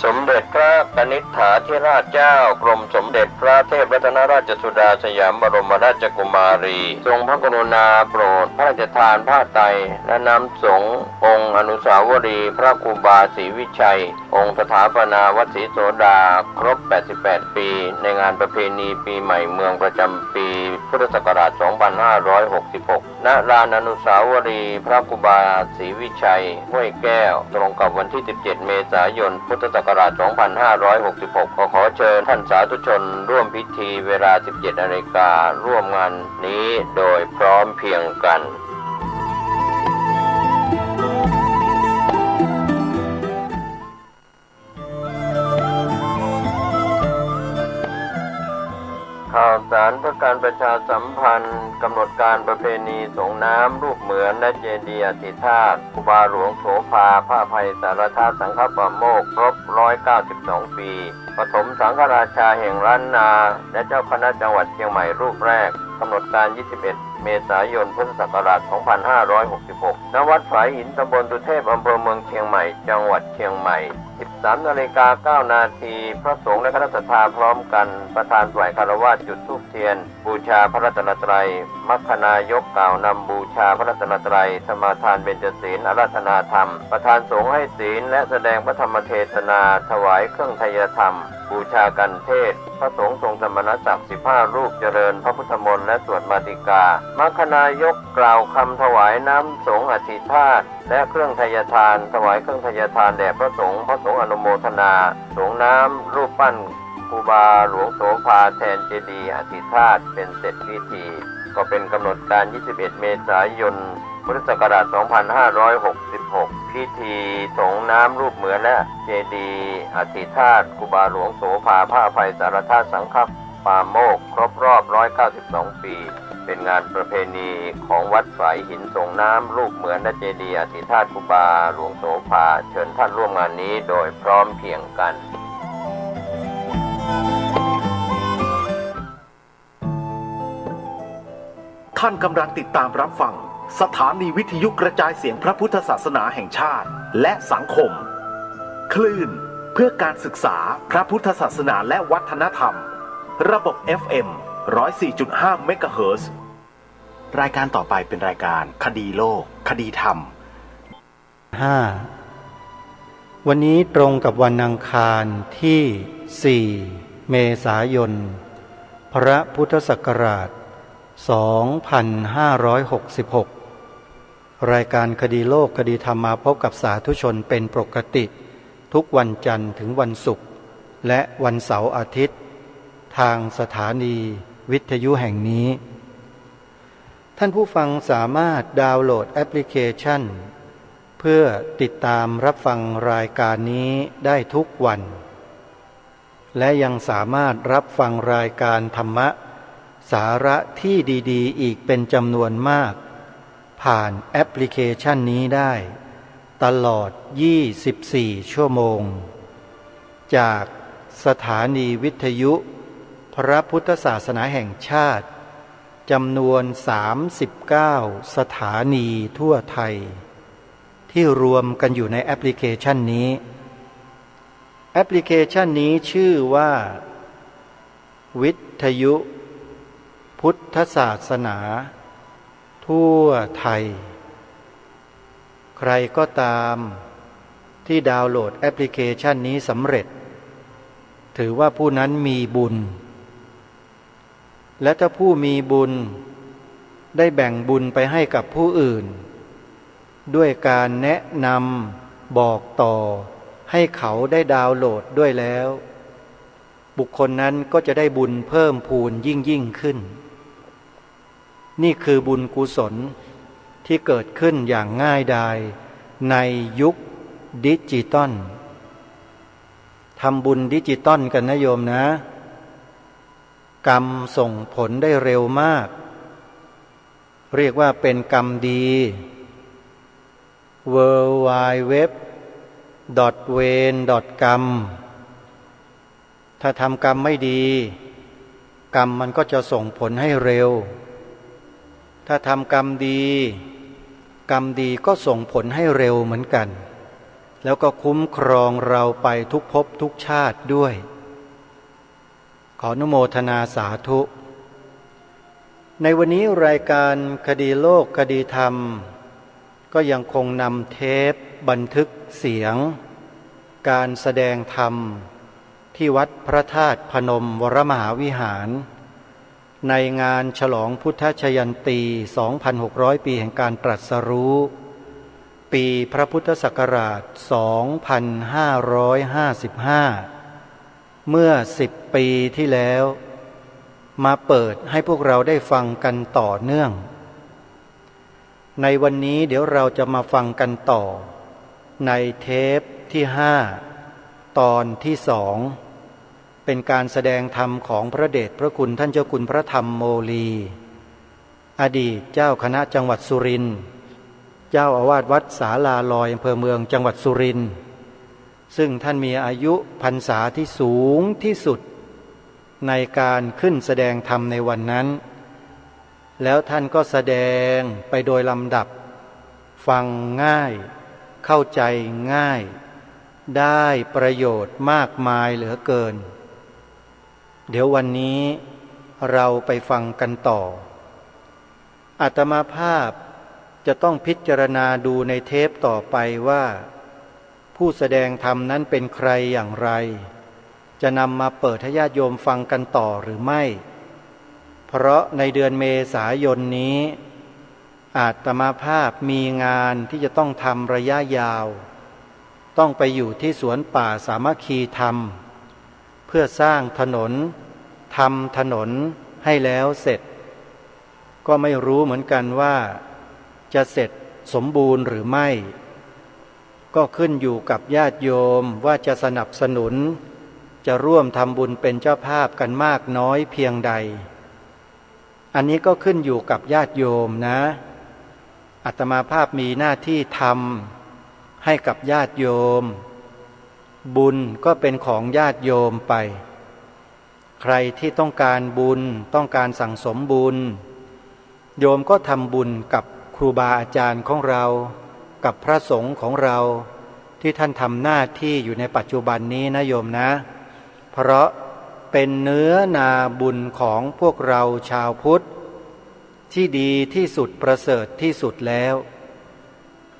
สมเด็จพระกนิษฐาธิราชเจ้ากรมสมเด็จพระเทพรัตนราชสุดาสยามบรมราชกุมารีทรงพระกรุณาโปรดพระราชทานผ้าไตรและน้ำสงฆ์องค์อนุสาวรีย์พระครูบาศรีวิชัยองค์สถาปนาวัดศรีโสดาครบ88ปีในงานประเพณีปีใหม่เมืองประจำปีพุทธศักราช2566ณลานอนุสาวรีย์พระครูบาศรีวิชัยห้วยแก้วตรงกับวันที่17 เมษายนพุทธศักราช2566ขอเชิญท่านสาธุชนร่วมพิธีเวลา 17 นาฬิการ่วมงานนี้โดยพร้อมเพรียงกันข่าวสารเพื่อการประชาสัมพันธ์กำหนดการประเพณีส่งน้ำรูปเหมือนและเจดีย์อธิธาตุครูบาหลวงโสภาผ้าไพศาลธาตุสังฆปโมกข์ครบ192 ปีปฐมสังฆราชาแห่งล้านนาและเจ้าคณะจังหวัดเชียงใหม่รูปแรกกำหนดการ 21 เมษายนพุทธศักราช 2566 ณ วัดฝายหินตำบลสุเทพอำเภอเมืองเชียงใหม่จังหวัดเชียงใหม่ 13:09 นาทีพระสงฆ์และคณะสัตยาพร้อมกันประธานฝ่ายคารวะจุดธูปเทียนบูชาพระรัตนตรัยมัคคณายกกล่าวนำบูชาพระรัตนตรัยสมาทานเบญจศีลอาราธนาธรรมประธานสงฆ์ให้ศีลและแสดงพระธรรมเทศนาถวายเครื่องไทยธรรมบูชากันเทศพระสงฆ์ทรงสมณศักดิ์15 รูปเจริญพระพุทธมนต์และสวดมาติกามัคคณายกกล่าวคำถวายน้ำสงฆ์อธิธาตุและเครื่องไทยทานถวายเครื่องไทยทานแด่พระสงฆ์อนุโมทนาสงน้ำรูปปั้นครูบาหลวงโสภาแทนเจดีย์อธิธาตุเป็นเสร็จพิธีก็เป็นกำหนดการ 21 เมษายนพุทธศักราช 2566 พิธีสงน้ำรูปเหมือนและเจดีย์อธิธาตุครูบาหลวงโสภาผ้าไพศาลธาตุสังฆปาโมกข์ครบรอบ192 ปีเป็นงานประเพณีของวัดฝายหินส่งน้ำรูปเหมือนและเจดีย์อธิธาตุครูบาหลวงโสภาเชิญท่านร่วมงานนี้โดยพร้อมเพรียงกันท่านกำลังติดตามรับฟังสถานีวิทยุกระจายเสียงพระพุทธศาสนาแห่งชาติและสังคมคลื่นเพื่อการศึกษาพระพุทธศาสนาและวัฒนธรรมระบบ FM 104.5 เมกะเฮิรตซ์รายการต่อไปเป็นรายการคดีโลกคดีธรรม5วันนี้ตรงกับวันอังคารที่4 เมษายนพระพุทธศักราช2566รายการคดีโลกคดีธรรมมาพบกับสาธุชนเป็นปกติทุกวันจันทร์ถึงวันศุกร์และวันเสาร์อาทิตย์ทางสถานีวิทยุแห่งนี้ท่านผู้ฟังสามารถดาวน์โหลดแอปพลิเคชันเพื่อติดตามรับฟังรายการนี้ได้ทุกวันและยังสามารถรับฟังรายการธรรมะสาระที่ดีๆอีกเป็นจำนวนมากผ่านแอปพลิเคชันนี้ได้ตลอด24 ชั่วโมงจากสถานีวิทยุพระพุทธศาสนาแห่งชาติจำนวน39 สถานีทั่วไทยที่รวมกันอยู่ในแอปพลิเคชันนี้แอปพลิเคชันนี้ชื่อว่าวิทยุพุทธศาสนาทั่วไทยใครก็ตามที่ดาวน์โหลดแอปพลิเคชันนี้สำเร็จถือว่าผู้นั้นมีบุญและถ้าผู้มีบุญได้แบ่งบุญไปให้กับผู้อื่นด้วยการแนะนำบอกต่อให้เขาได้ดาวน์โหลดด้วยแล้วบุคคลนั้นก็จะได้บุญเพิ่มพูนยิ่งขึ้นนี่คือบุญกุศลที่เกิดขึ้นอย่างง่ายดายในยุคดิจิตอลทำบุญดิจิตอลกันนะโยมนะกรรมส่งผลได้เร็วมากเรียกว่าเป็นกรรมดี www.wen.gam ถ้าทำกรรมไม่ดีกรรมมันก็จะส่งผลให้เร็วถ้าทำกรรมดีกรรมดีก็ส่งผลให้เร็วเหมือนกัน แล้วก็คุ้มครองเราไปทุกภพทุกชาติด้วย ขออนุโมทนาสาธุในวันนี้รายการคดีโลกคดีธรรมก็ยังคงนำเทปบันทึกเสียงการแสดงธรรมที่วัดพระธาตุพนมวรมหาวิหารในงานฉลองพุทธชยันตี 2,600 ปีแห่งการตรัสรู้ปีพระพุทธศักราช 2555 เมื่อ10 ปีที่แล้วมาเปิดให้พวกเราได้ฟังกันต่อเนื่องในวันนี้เดี๋ยวเราจะมาฟังกันต่อในเทปที่5ตอนที่2เป็นการแสดงธรรมของพระเดชพระคุณท่านเจ้าคุณพระธรรมโมลีอดีตเจ้าคณะจังหวัดสุรินทร์เจ้าอาวาสวัดศาลาลอยอำเภอเมืองจังหวัดสุรินทร์ซึ่งท่านมีอายุพรรษาที่สูงที่สุดในการขึ้นแสดงธรรมในวันนั้นแล้วท่านก็แสดงไปโดยลำดับฟังง่ายเข้าใจง่ายได้ประโยชน์มากมายเหลือเกินเดี๋ยววันนี้เราไปฟังกันต่ออาตมาภาพจะต้องพิจารณาดูในเทปต่อไปว่าผู้แสดงธรรมนั้นเป็นใครอย่างไรจะนำมาเปิดให้ญาติโยมฟังกันต่อหรือไม่เพราะในเดือนเมษายนนี้อาตมาภาพมีงานที่จะต้องทำระยะยาวต้องไปอยู่ที่สวนป่าสามัคคีธรรมเพื่อสร้างถนนทำถนนให้แล้วเสร็จก็ไม่รู้เหมือนกันว่าจะเสร็จสมบูรณ์หรือไม่ก็ขึ้นอยู่กับญาติโยมว่าจะสนับสนุนจะร่วมทำบุญเป็นเจ้าภาพกันมากน้อยเพียงใดอันนี้ก็ขึ้นอยู่กับญาติโยมนะอาตมาภาพมีหน้าที่ทำให้กับญาติโยมบุญก็เป็นของญาติโยมไปใครที่ต้องการบุญต้องการสั่งสมบุญโยมก็ทำบุญกับครูบาอาจารย์ของเรากับพระสงฆ์ของเราที่ท่านทำหน้าที่อยู่ในปัจจุบันนี้นะโยมนะเพราะเป็นเนื้อนาบุญของพวกเราชาวพุทธที่ดีที่สุดประเสริฐที่สุดแล้ว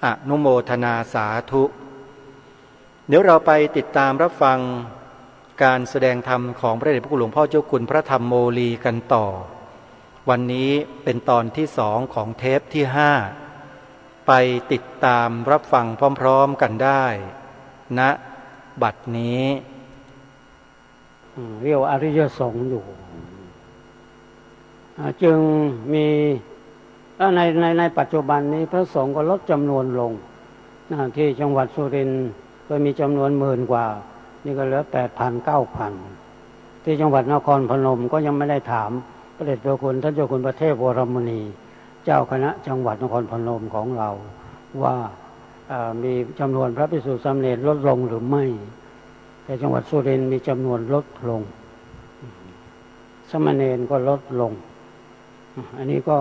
อนุโมทนาสาธุเดี๋ยวเราไปติดตามรับฟังการแสดงธรรมของพระเดชพระคุณหลวงพ่อเจ้าคุณพระธรรมโมลีกันต่อวันนี้เป็นตอนที่2ของเทปที่5ไปติดตามรับฟังพร้อมๆกันได้ณบัดนี้เรียกว่าอริยสงฆ์อยู่จึงมีในปัจจุบันนี้พระสงฆ์ก็ลดจำนวนลงที่จังหวัดสุรินทร์ก็มีจำนวน10,000 กว่านี่ก็เหลือ 8,000 9,000 ที่จังหวัดนครพนมก็ยังไม่ได้ถามพระเดชพระคุณท่านเจ้าคุณพระเทพวรมุนีเจ้าคณะจังหวัดนครพนมของเราว่ามีจำนวนพระภิกษุสามเณรลดลงหรือไม่แต่จังหวัดสุรินทร์มีจำนวนลดลงสามเณรก็ลดลงอันนี้ก็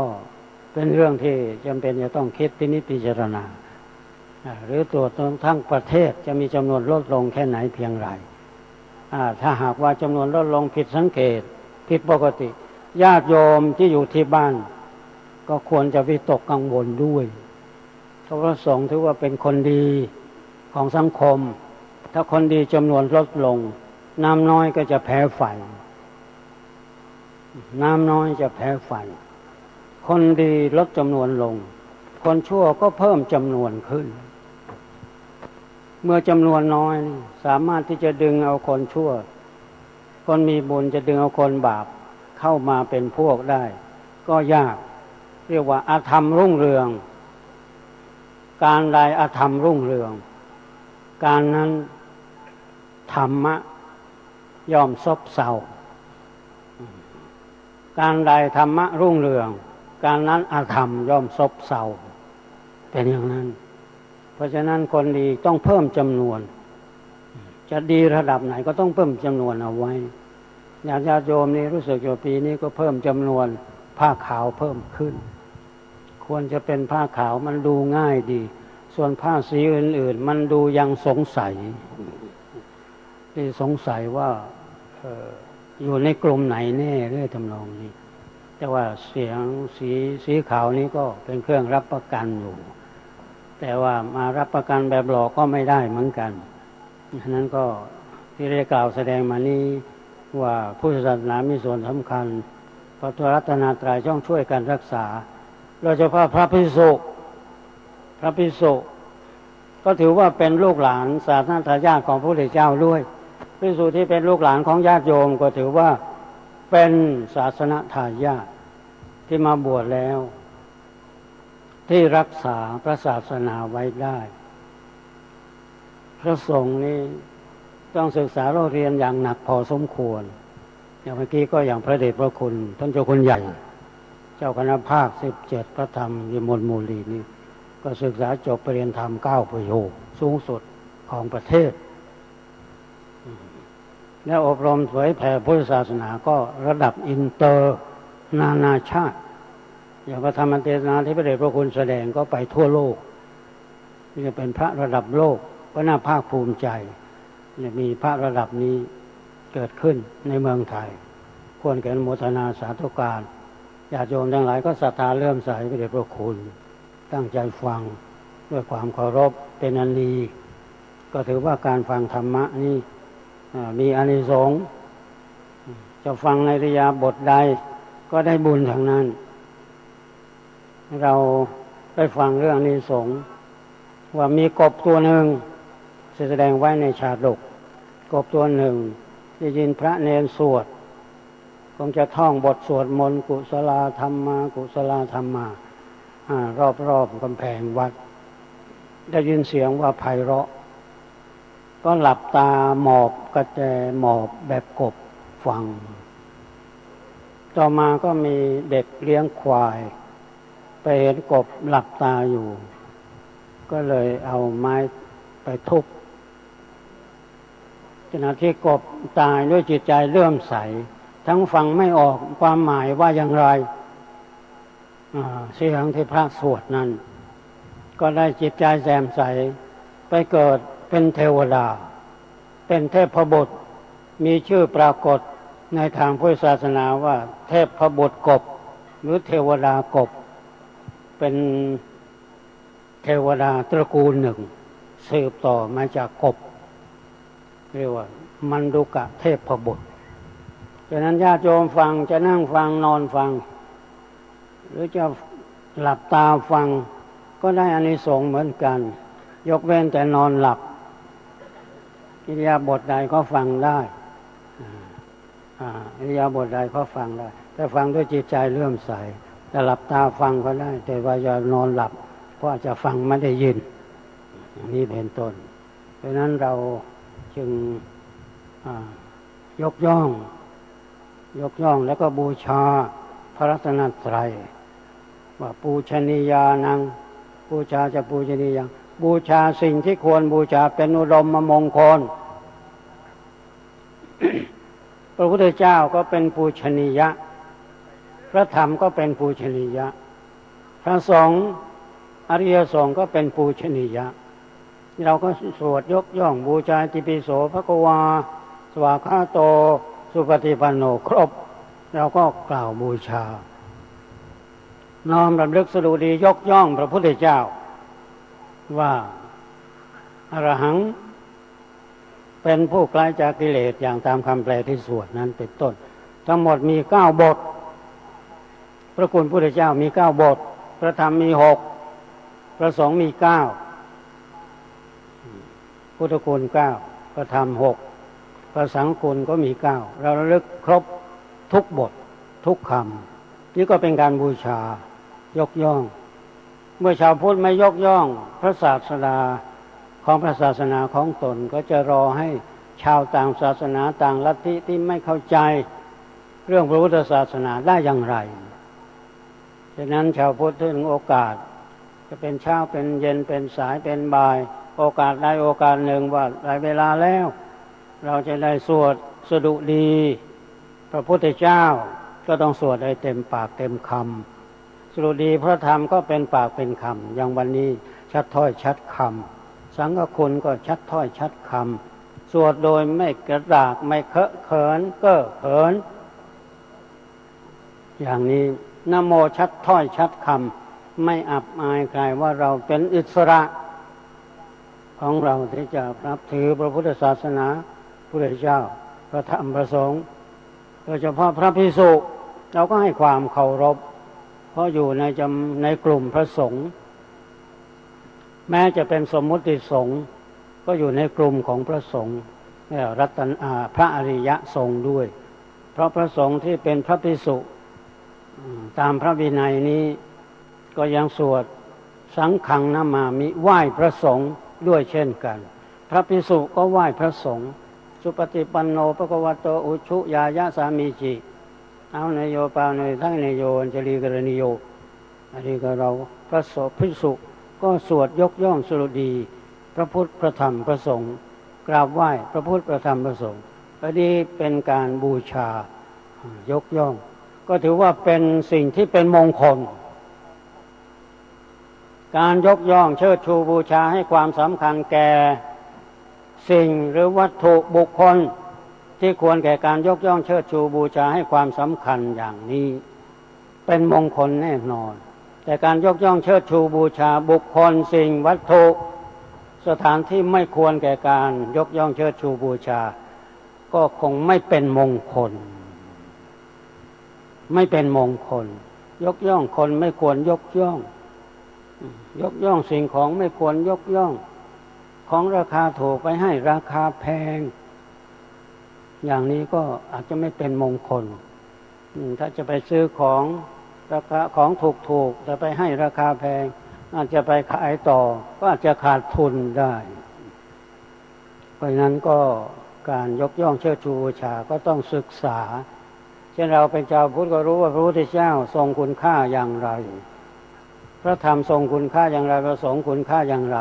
เป็นเรื่องที่จำเป็นจะต้องคิดพินิจพิจารณาหรือตัวทั้งประเทศจะมีจำนวนลดลงแค่ไหนเพียงไรถ้าหากว่าจำนวนลดลงผิดสังเกตผิดปกติญาติโยมที่อยู่ที่บ้านก็ควรจะวิตกกังวลด้วยเพราะพระสงฆ์ถือว่าเป็นคนดีของสังคมถ้าคนดีจำนวนลดลงน้ำน้อยก็จะแพ้ไฟน้ำน้อยจะแพ้ไฟคนดีลดจำนวนลงคนชั่วก็เพิ่มจำนวนขึ้นเมื่อจำนวนน้อยสามารถที่จะดึงเอาคนชั่วคนมีบุญจะดึงเอาคนบาปเข้ามาเป็นพวกได้ก็ยากเรียกว่าอธรรมรุ่งเรืองการใดอธรรมรุ่งเรืองการนั้นธรรมะย่อมซบเซาการใดธรรมะรุ่งเรืองการนั้นอธรรมย่อมซบเซาเป็นอย่างนั้นเพราะฉะนั้นคนดีต้องเพิ่มจำนวนจะดีระดับไหนก็ต้องเพิ่มจำนวนเอาไว้ญาติโยมนี่รู้สึกว่าปีนี้ก็เพิ่มจำนวนผ้าขาวเพิ่มขึ้นควรจะเป็นผ้าขาวมันดูง่ายดี ส่วนผ้าสีอื่นๆมันดูยังสงสัยที่สงสัยว่าอยู่ในกลุ่มไหนแน่เรื่องทำนองนี้แต่ว่าเสียงสีขาวนี้ก็เป็นเครื่องรับประกันอยู่แต่ว่ามารับประกันแบบหลอกก็ไม่ได้เหมือนกันฉะนั้นก็ที่ได้กล่าวแสดงมานี้ว่าพุทธศาสนามีส่วนสำคัญพระรัตนตรัยต้องช่วยกันรักษาโดยเฉพาะพระภิกษุก็ถือว่าเป็นลูกหลานศาสนทายาทของพระพุทธเจ้าด้วยภิกษุที่เป็นลูกหลานของญาติโยมก็ถือว่าเป็นศาสนทายาทที่มาบวชแล้วที่รักษาพระศาสนาไว้ได้พระสงฆ์นี่ต้องศึกษาเรียนอย่างหนักพอสมควรอย่างเมื่อกี้ก็อย่างพระเดชพระคุณท่านเจ้าคุณใหญ่เจ้าคณะภาค17พระธรรมวิมลมูลีนี่ก็ศึกษาจบปริญญาธรรม9ประโยคสูงสุดของประเทศและอบรมเผยแผ่พุทธศาสนาก็ระดับอินเตอร์นานาชาติอย่างพระธรรมเทศนาที่พระเดชพระคุณแสดงก็ไปทั่วโลกนี่จะเป็นพระระดับโลกก็น่าภาคภูมิใจมีพระระดับนี้เกิดขึ้นในเมืองไทยควรแก่อนุโมทนาสาธุการญาติโยมทั้งหลายก็ศรัทธาเลื่อมใสพระเดชพระคุณตั้งใจฟังด้วยความเคารพเป็นอันดีก็ถือว่าการฟังธรรมะนี่มีอานิสงส์จะฟังในอิริยาบถใดก็ได้บุญทั้งนั้นเราได้ฟังเรื่องอานิสงส์ว่ามีกบตัวหนึ่งแสดงไว้ในชาดกกบตัวหนึ่งได้ยินพระเนรสวดคงจะท่องบทสวดมนต์กุศลธรรมากุศลธรรมารอบกำแพงวัดได้ยินเสียงว่าไพเราะก็หลับตาหมอบกระแจหมอบแบบกบฟังต่อมาก็มีเด็กเลี้ยงควายไปเห็นกบหลับตาอยู่ก็เลยเอาไม้ไปทุบขณะที่กบตายด้วยจิตใจเลื่อมใสทั้งฟังไม่ออกความหมายว่าอย่างไรเสียงที่พระสวดนั้นก็ได้จิตใจแจ่มใสไปเกิดเป็นเทวดาเป็นเทพบุตรมีชื่อปรากฏในทางพุทธศาสนาว่าเทพบุตรกบหรือเทวดากบเป็นเทวดาตระกูลหนึ่งสืบต่อมาจากกบเรียกว่ามันดุกะเทพบุตรฉะนั้นญาติโยมฟังจะนั่งฟังนอนฟังหรือจะหลับตาฟังก็ได้อานิสงส์เหมือนกันยกเว้นแต่นอนหลับอิริยาบถใดก็ฟังได้อิริยาบถใดก็ฟังได้แต่ฟังด้วยจิตใจเลื่อมใสแต่หลับตาฟังก็ได้แต่ว่าอย่านอนหลับเพราะจะฟังไม่ได้ยินอย่างนี้เป็นต้นเพราะนั้นเราจึงยกย่องแล้วก็บูชาพระรัตนตรัยว่าปูชนียานังบูชาจะปูชนียังบูชาสิ่งที่ควรบูชาเป็นอุดมมงคล พระพุทธเจ้าก็เป็นปูชนียะพระธรรมก็เป็นปูชนียะพระสงฆ์อริยสงฆ์ก็เป็นปูชนียะเราก็สวดยกย่องบูชาอิติปิโสภควาสวากขาโตสุปฏิปันโนครบเราก็กล่าวบูชาน้อมรำลึกสดุดียกย่องพระพุทธเจ้าว่าอรหังเป็นผู้ไกลจากกิเลสอย่างตามคำแปลที่สวดนั้นเป็นต้นทั้งหมดมี9บทพระคุณพุทธเจ้ามี9บทพระธรรมมี6พระสงฆ์มี9พุทธคุณ9พระธรรม6พระสังฆคุณก็มี9เราระลึกครบทุกบททุกคำนี่ก็เป็นการบูชายกย่องเมื่อชาวพุทธไม่ยกย่องพระศาสดาของพระศาสนาของตนก็จะรอให้ชาวต่างศาสนาต่างลัทธิที่ไม่เข้าใจเรื่องพระพุทธศาสนาได้อย่างไรฉะนั้นชาวพุทธถึงโอกาสจะเป็นเช้าเป็นเย็นเป็นสายเป็นบ่ายโอกาสใดโอกาสหนึ่งว่าได้เวลาแล้วเราจะได้สวดสดุดีพระพุทธเจ้าก็ต้องสวดให้เต็มปากเต็มคำสดุดีพระธรรมก็เป็นปากเป็นคำอย่างวันนี้ ชัดถ้อยชัดคำสังฆคุณก็ชัดถ้อยชัดคำสวดโดยไม่กระดากไม่เคอะเขินเก้อเขินอย่างนี้นะโมชัดถ้อยชัดคำไม่อับอายใครว่าเราเป็นอิสระของเราที่จะนับถือพระพุทธศาสนาพระพุทธเจ้าพระธรรมพระสงฆ์โดยเฉพาะพระภิกษุเราก็ให้ความเคารพเพราะอยู่ในกลุ่มพระสงฆ์แม้จะเป็นสมมุติสงฆ์ก็อยู่ในกลุ่มของพระสงฆ์รัตนพระอริยสงฆ์ด้วยเพราะพระสงฆ์ที่เป็นพระภิกษุตามพระวินัยนี้ก็ยังสวดสังฆังนามามิไหว้พระสงฆ์ด้วยเช่นกันพระภิกษุก็ไหว้พระสงฆ์สุปฏิปันโนภควโตอุชุยายะสามีจิเอาเนโยปาเนยทั้งเนโยอัญชลีกรณิโยอันนี้ก็เราพระสงฆ์ภิกษุก็สวดยกย่องสดุดีพระพุทธพระธรรมพระสงฆ์กราบไหว้พระพุทธพระธรรมพระสงฆ์อันนี้เป็นการบูชายกย่องก็ถือว่าเป็นสิ่งที่เป็นมงคลการยกย่องเชิดชูบูชาให้ความสำคัญแก่สิ่งหรือวัตถุบุคคลที่ควรแก่การยกย่องเชิดชูบูชาให้ความสำคัญอย่างนี้เป็นมงคลแน่นอนแต่การยกย่องเชิดชูบูชาบุคคลสิ่งวัตถุสถานที่ไม่ควรแก่การยกย่องเชิดชูบูชาก็คงไม่เป็นมงคลไม่เป็นมงคลยกย่องคนไม่ควรยกย่องยกย่องสิ่งของไม่ควรยกย่องของราคาถูกไปให้ราคาแพงอย่างนี้ก็อาจจะไม่เป็นมงคลถ้าจะไปซื้อของราคาของถูกๆแต่ไปให้ราคาแพงอาจจะไปขายต่อก็อาจจะขาดทุนได้เพราะฉะนั้นก็การยกย่องเชิดชูบูชาก็ต้องศึกษาเช่นเราเป็นชาวพุทธก็รู้ว่าพระพุทธเจ้าทรงคุณค่าอย่างไรพระธรรมทรงคุณค่าอย่างไรพระสงฆ์คุณค่าอย่างไร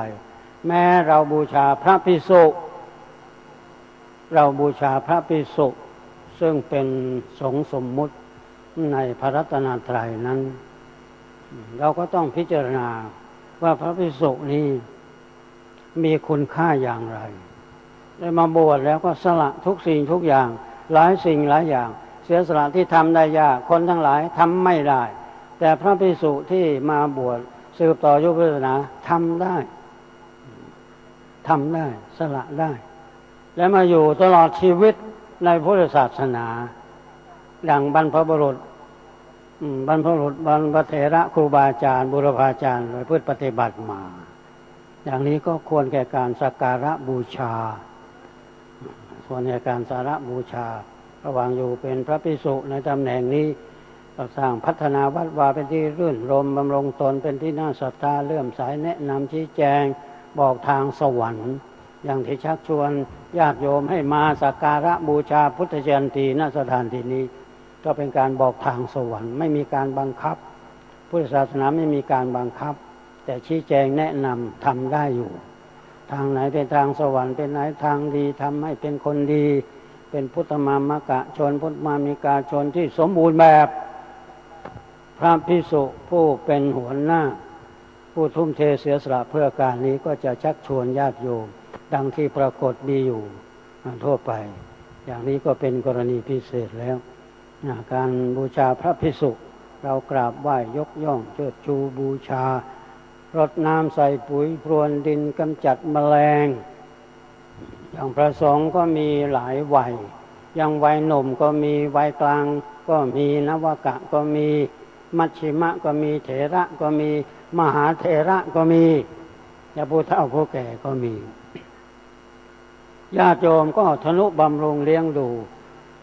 แม้เราบูชาพระภิกษุเราบูชาพระภิกษุซึ่งเป็นสงฆ์สมมุติในพระรัตนตรัยนั้นเราก็ต้องพิจารณาว่าพระภิกษุนี้มีคุณค่าอย่างไรได้มาบวชแล้วก็สละทุกสิ่งทุกอย่างหลายสิ่งหลายอย่างเสียสละที่ทำได้ยากคนทั้งหลายทำไม่ได้แต่พระภิกษุที่มาบวชสืบต่อยุคพุทธศาสนาทำได้สละได้และมาอยู่ตลอดชีวิตในพุทธศาสนาดังบรรพบุรุษบรรพเถระครูบาอาจารย์บุรพาจารย์โดยพุทธปฏิบัติมาอย่างนี้ก็ควรแก่การสักการะบูชาส่วนในการสักการะบูชาระหว่างอยู่เป็นพระภิกษุในตำแหน่งนี้เราสร้างพัฒนาวัดวาเป็นที่รื่นรมบำรุงตนเป็นที่น่าศรัทธาเลื่อมใสแนะนำชี้แจงบอกทางสวรรค์อย่างที่ชักชวนญาติโยมให้มาสักการะบูชาพุทธเจดีย์ณสถานที่นี้ก็เป็นการบอกทางสวรรค์ไม่มีการบังคับพุทธศาสนาไม่มีการบังคับแต่ชี้แจงแนะนำทำได้อยู่ทางไหนเป็นทางสวรรค์เป็นไหนทางดีทำให้เป็นคนดีเป็นพุทธมามกะชนพุทธมามิกาชนที่สมบูรณ์แบบพระภิกษุผู้เป็นหัวหน้าผู้ทุ่มเทเสียสละเพื่อการนี้ก็จะชักชวนญาติโยมดังที่ปรากฏมีอยู่ทั่วไปอย่างนี้ก็เป็นกรณีพิเศษแล้วการบูชาพระภิกษุเรากราบไหว้ยกย่องเชิดชูบูชารดน้ำใส่ปุ๋ยพรวนดินกำจัดแมลงอย่างพระสงฆ์ก็มีหลายวัยอย่างวัยหนุ่มก็มีวัยกลางก็มีนวกะก็มีมัชชิมะก็มีเถระก็มีมหาเถระก็มีญาผู้เฒ่าผู้แก่ก็มีญาติโยมก็ทนุบำรุงเลี้ยงดู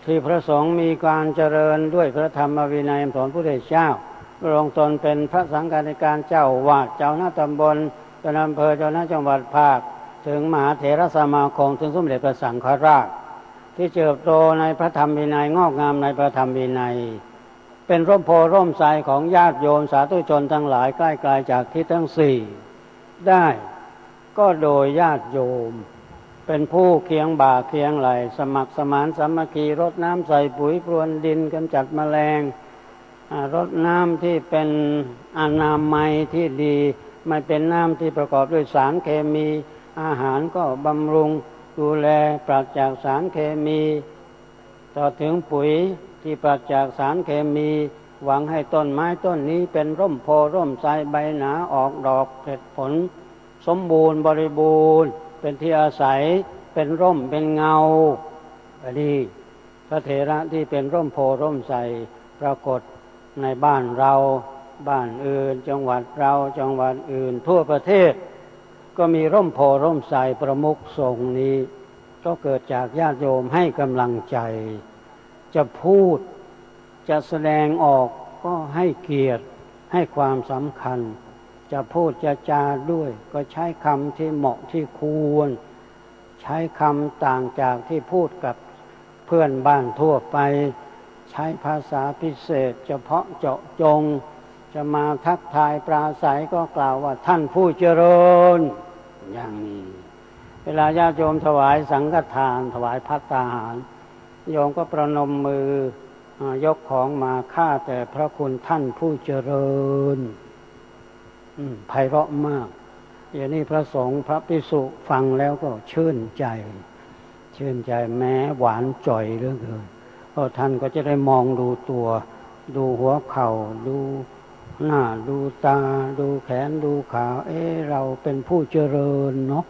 ที่พระสงฆ์มีการเจริญด้วยพระธรรมวินัยสอนพระพุทธเจ้าลงตนเป็นพระสังฆาธิการเจ้าวาดเจ้าหน้าตำบลเจ้าหน้าอำเภอเจ้าหน้าจังหวัดภาคถึงมหาเถรสมาคมถึงสมเด็จพระสังฆราชที่เติบโตในพระธรรมวินัยงอกงามในพระธรรมวินัยเป็นร่มโพร่มไทรของญาติโยมสาธุชนทั้งหลายใกล้ไกลจากทิศทั้งสี่ได้ก็โดยญาติโยมเป็นผู้เคียงบ่าเคียงไหลสมัครสมานสามัคคีรดน้ำใส่ปุ๋ยพรวนดินกำจัดแมลงรดน้ำที่เป็นอนามัยที่ดี ไม่เป็นน้ำที่ประกอบด้วยสารเคมีอาหารก็บำรุงดูแลปราศจากสารเคมีต่อถึงปุ๋ยที่ปราศจากสารเคมีหวังให้ต้นไม้ต้นนี้เป็นร่มโพร่มไทรใบหนาออกดอกผลิผลสมบูรณ์บริบูรณ์เป็นที่อาศัยเป็นร่มเป็นเงาอันนี้พระเถระที่เป็นร่มโพร่มไทรปรากฏในบ้านเราบ้านอื่นจังหวัดเราจังหวัดอื่นทั่วประเทศก็มีร่มโพร่มไทรประมุขสงฆ์นี้ก็เกิดจากญาติโยมให้กำลังใจจะพูดจะแสดงออกก็ให้เกียรติให้ความสำคัญจะพูดจะจาด้วยก็ใช้คำที่เหมาะที่ควรใช้คำต่างจากที่พูดกับเพื่อนบ้านทั่วไปใช้ภาษาพิเศษเฉพาะเจาะจงจะมาทักทายปราศัยก็กล่าวว่าท่านผู้เจริญอย่างนี้เวลาญาติโยมถวายสังฆทานถวายภัตตาหารโยมก็ประนมมือยกของมาข้าแต่พระคุณท่านผู้เจริญไพเราะมากอย่างนี้พระสงฆ์พระภิกษุฟังแล้วก็ชื่นใจแม้หวานจ่อยเหลือเกินเพราะท่านก็จะได้มองดูตัวดูหัวเข่าดูหน้าดูตาดูแขนดูขาเราเป็นผู้เจริญเนาะ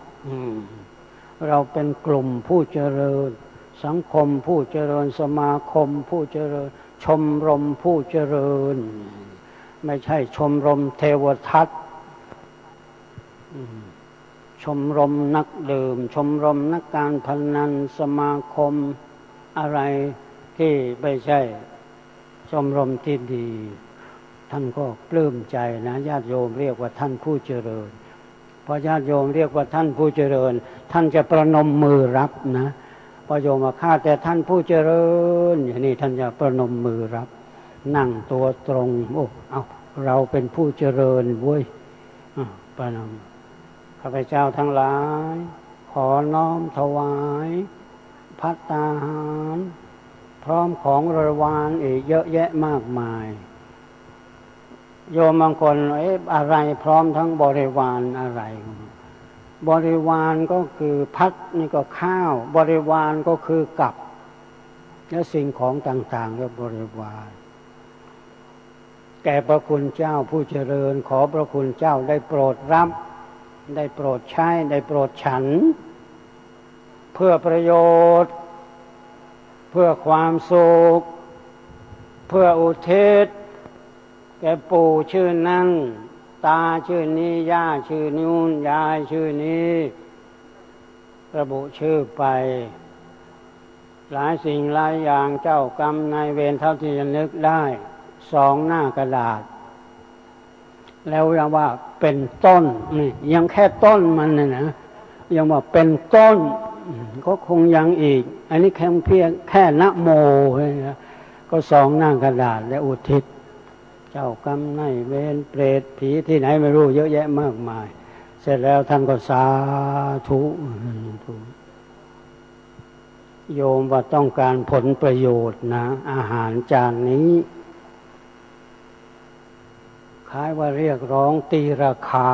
เราเป็นกลุ่มผู้เจริญสังคมผู้เจริญสมาคมผู้เจริญชมรมผู้เจริญไม่ใช่ชมรมเทวทัตชมรมนักดื่มชมรมนักการพนันสมาคมอะไรที่ไม่ใช่ชมรมที่ดีท่านก็ปลื้มใจนะญาติโยมเรียกว่าท่านผู้เจริญพอญาติโยมเรียกว่าท่านผู้เจริญท่านจะประนมมือรับนะพอโยมมาข้าแต่ท่านผู้เจริญอย่างนี้ท่านจะประนมมือรับนั่งตัวตรงเราเป็นผู้เจริญเว้ยประนมข้าพเจ้าทั้งหลายขอน้อมถวายภัตตาหารพร้อมของบริวารอีกเยอะแยะมากมายโยมบางคนอะไรพร้อมทั้งบริวารอะไรบริวารก็คือพัดนี่ก็ข้าวบริวารก็คือกับและสิ่งของต่างๆก็บริวารแก่พระคุณเจ้าผู้เจริญขอพระคุณเจ้าได้โปรดรับได้โปรดใช้ได้โปรดฉันเพื่อประโยชน์เพื่อความสุขเพื่ออุทิศแก่ปู่ชื่อนั้นตาชื่อนี้ย่าชื่อนู้นยายชื่อนี้ระบุชื่อไปหลายสิ่งหลายอย่างเจ้ากรรมนายเวรเท่าที่จะนึกได้2 หน้ากระดาษแล้วยังว่าเป็นต้นนี่ยังแค่ต้นมันนะยังว่าเป็นต้นก็คงยังอีกอันนี้แค่เพียงแค่นะโมนะก็2 หน้ากระดาษและอุทิศเจ้ากรรมนายเวรเปรตผีที่ไหนไม่รู้เยอะแยะมากมายเสร็จแล้วท่านก็สาธุโยมว่าต้องการผลประโยชน์นะอาหารจานนี้คล้ายว่าเรียกร้องตีราคา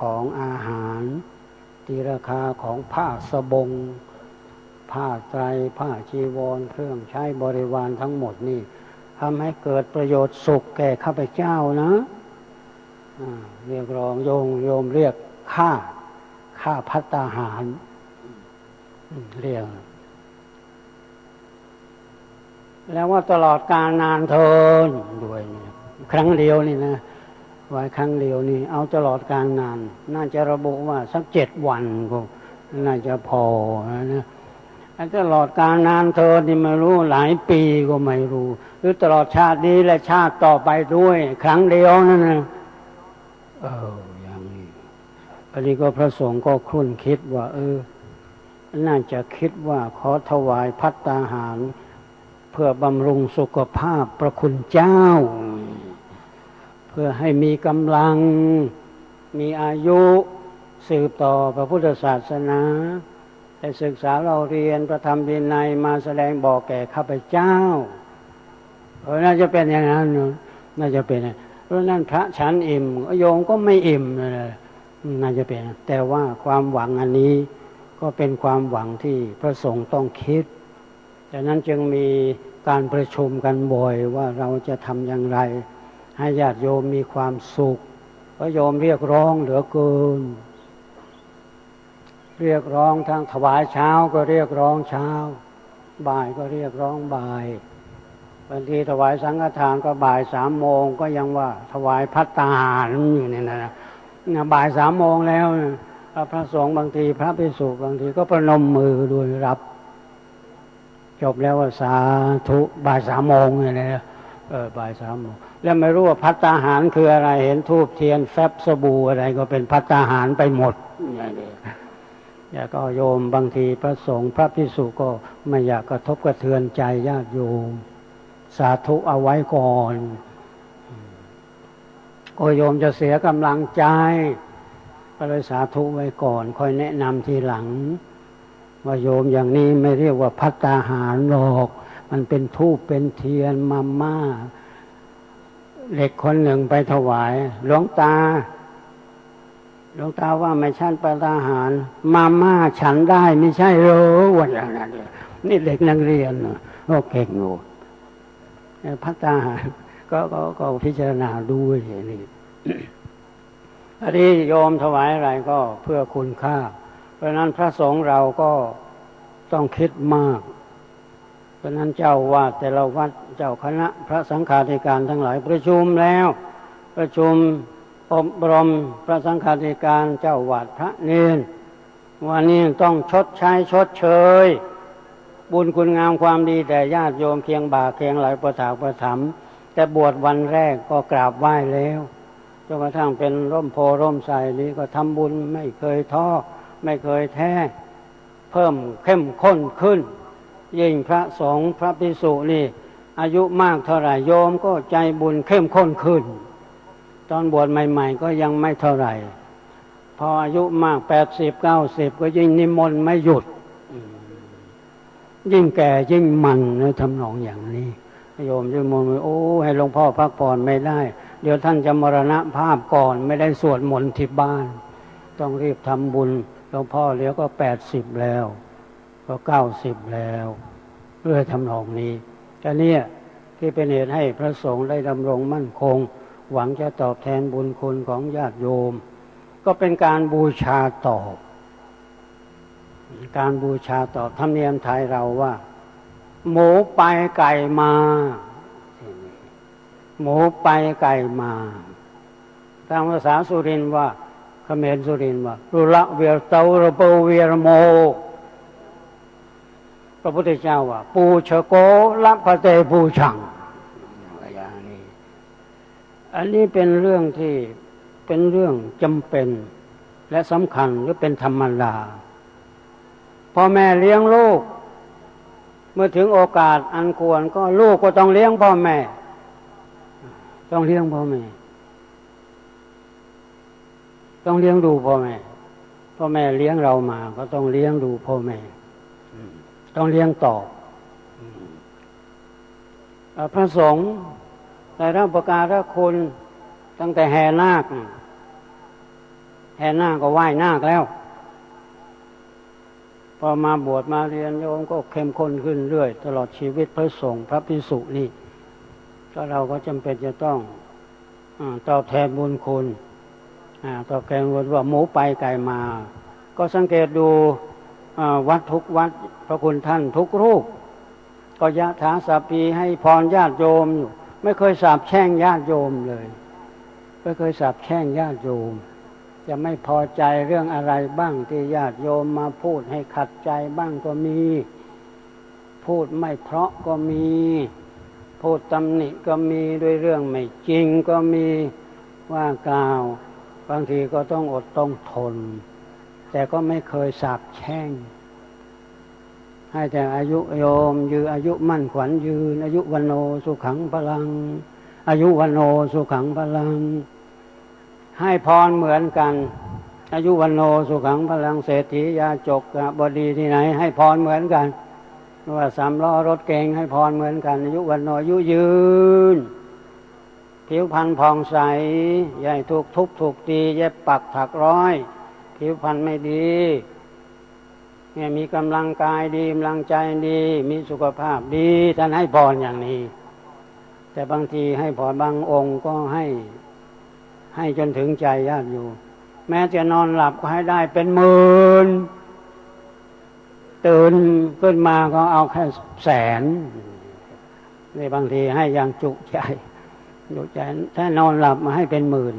ของอาหารตีราคาของผ้าสบงผ้าไตรผ้าจีวรเครื่องใช้บริวารทั้งหมดนี่ทำให้เกิดประโยชน์สุขแก่ข้าพเจ้านะเรียกร้องโยมเรียกค่าภัตตาหารเรียกแล้วว่าตลอดกาลนานเทินด้วยครั้งเดียวนี่นะไว้ครั้งเดียวนี่เอาตลอดกาลนานน่าจะระบุว่าสัก7 วันก็น่าจะพอนะตลอดกาลนานเทินนี่ไม่รู้หลายปีก็ไม่รู้หรือตลอดชาตินี้และชาติต่อไปด้วยครั้งเดียวนั่นนะอย่างนี้อันนี้ก็พระสงฆ์ก็ครุ่นคิดว่าน่าจะคิดว่าขอถวายภัตตาหารเพื่อบำรุงสุขภาพพระคุณเจ้าเพื่อให้มีกำลังมีอายุสืบต่อพระพุทธศาสนาได้ศึกษาเราเรียนพระธรรมวินัยมาแสดงบอกแก่ข้าพเจ้าน่าจะเป็นอย่างนั้นน่าจะเป็น ราะนั้นพระฉันอิ่มโยมก็ไม่อิ่มเลยน่าจะเป็นแต่ว่าความหวังอันนี้ก็เป็นความหวังที่พระสงฆ์ต้องคิดดังนั้นจึงมีการประชุมกันบ่อยว่าเราจะทำอย่างไรให้ญาติโยมมีความสุขเพราะโยมเรียกร้องเหลือเกินเรียกร้องทั้งถวายเช้าก็เรียกร้องเช้าบ่ายก็เรียกร้องบ่ายบางทีถวายสังฆทานก็บ่าย3 โมงก็ยังว่าถวายภัตตาหารอยู่เนี่ยนะบ่าย3 โมงแล้วพระสงฆ์บางทีพระภิกษุบางทีก็ประนมมือด้วยรับจบแล้วว่าสาธุบ่าย3 โมงเนี่ยนะบ่าย3 โมงแล้วไม่รู้ว่าภัตตาหารคืออะไรเห็นธูปเทียนแฟบสบู่อะไรก็เป็นภัตตาหารไปหมดแล้วก็โยมบางทีพระสงฆ์พระภิกษุก็ไม่อยากกระทบกระเทือนใจญาติโยมสาธุเอาไว้ก่อนก็โยมจะเสียกำลังใจก็เลยสาธุไว้ก่อนค่อยแนะนำทีหลังว่าโยมอย่างนี้ไม่เรียกว่าภัตตาหารหรอกมันเป็นธูปเป็นเทียนมาม่าเด็กคนหนึ่งไปถวายหลวงตาว่าไม่ฉันภัตตาหารมาม่าฉันได้ไม่ใช่หรอว่าอย่างนั้นนี่เด็กนักเรียนก็เก่งอยู่ภัตตาหารก็พิจารณาด้วยนี่อันนี้โยมถวายอะไรก็เพื่อคุณค่าเพราะนั้นพระสงฆ์เราก็ต้องคิดมากเพราะนั้นเจ้าวาดแต่ละวัดเจ้าคณะพระสังฆาธิการทั้งหลายประชุมแล้วประชุมอบรมพระสังฆาธิการเจ้าวาดพระเนรวันนี้ต้องชดใช้ชดเชยบุญคุณงามความดีแต่ญาติโยมเคียงบ่าเคียงไหลประถากประถมแต่บวชวันแรกก็กราบไหว้แล้วจนกระทั่งเป็นร่มโพร่มไทรนี้ก็ทำบุญไม่เคยท้อไม่เคยแท้เพิ่มเข้มข้นขึ้นยิ่งพระสงฆ์พระภิกษุนี่อายุมากเท่าไหร่โยมก็ใจบุญเข้มข้นขึ้นตอนบวชใหม่ๆก็ยังไม่เท่าไหร่พออายุมาก80-90ก็ยิ่งนิมนต์ไม่หยุดยิ่งแก่ยิ่งมันนะทำนองอย่างนี้โยมจะมองโอ้ให้หลวงพ่อพักผ่อนไม่ได้เดี๋ยวท่านจะมรณภาพก่อนไม่ได้สวดมนต์ที่บ้านต้องรีบทำบุญหลวงพ่อเดี๋ยวก็80แล้วก็90แล้วเพื่อทำนองนี้แต่เนี่ยที่เป็นเหตุให้พระสงฆ์ได้ดำรงมั่นคงหวังจะตอบแทนบุญคุณของญาติโยมก็เป็นการบูชาตอบการบูชาตอบธรรมเนียมไทยเราว่าหมูไปไก่มาหมูไปไก่มาทางภาษาสุรินทร์ว่าเขมรสุรินทร์ว่ารุละเวียเตาระเปเวียโมพระพุทธเจ้าว่าปูชโกละพะเตปูชังอย่างนี้อันนี้เป็นเรื่องที่เป็นเรื่องจำเป็นและสำคัญหรือเป็นธรรมดาพ่อแม่เลี้ยงลูกเมื่อถึงโอกาสอันควรก็ลูกก็ต้องเลี้ยงพ่อแม่ต้องเลี้ยงพ่อแม่ต้องเลี้ยงดูพ่อแม่พ่อแม่เลี้ยงเรามาก็ต้องเลี้ยงดูพ่อแม่ต้องเลี้ยงตอบพระสงฆ์ได้รับประกาศคุณตั้งแต่แห่นาคก็ไหว้นาคแล้วพอมาบวชมาเรียนโยมก็เข้มข้นขึ้นเรื่อยตลอดชีวิตพระสงฆ์พระภิกษุนี่ก็เราก็จำเป็นจะต้องตอบแทนบุญคุณตอบแทนบุญว่าหมูไปไก่มาก็สังเกตดูวัดทุกวัดพระคุณท่านทุกรูปก็ยะถาสัพพีให้พรญาติโยมอยู่ไม่เคยสาปแช่งญาติโยมเลยไม่เคยสาปแช่งญาติโยมจะไม่พอใจเรื่องอะไรบ้างที่ญาติโยมมาพูดให้ขัดใจบ้างก็มีพูดไม่เพราะก็มีพูดตำหนิก็มีด้วยเรื่องไม่จริงก็มีว่ากล่าวบางทีก็ต้องอดต้องทนแต่ก็ไม่เคยสาปแช่งให้แต่อายุโยมยืนอายุมั่นขวัญยืนอายุวันโนสุขังพลังอายุวันโนสุขังพลังให้พรเหมือนกันอายุวันโนสุขังพลังเศรษฐียาจกบดีที่ไหนให้พรเหมือนกันว่า3 ล้อรถเก๋งให้พรเหมือนกันอายุวันโนอายุยืน ผิวพรรณผ่องใสอย่าให้ถูกทุบถูกตีเย็บปักถักร้อยผิวพรรณไม่ดีเนี่ยมีกำลังกายดีกำลังใจดีมีสุขภาพดีท่านให้พรอย่างนี้แต่บางทีให้พรบางองค์ก็ให้จนถึงใจญาติอยู่แม้จะนอนหลับก็ให้ได้เป็นหมื่นตื่นขึ้นมาก็เอาแค่แสนในบางทีให้อย่างจุใจถ้านอนหลับมาให้เป็นหมื่น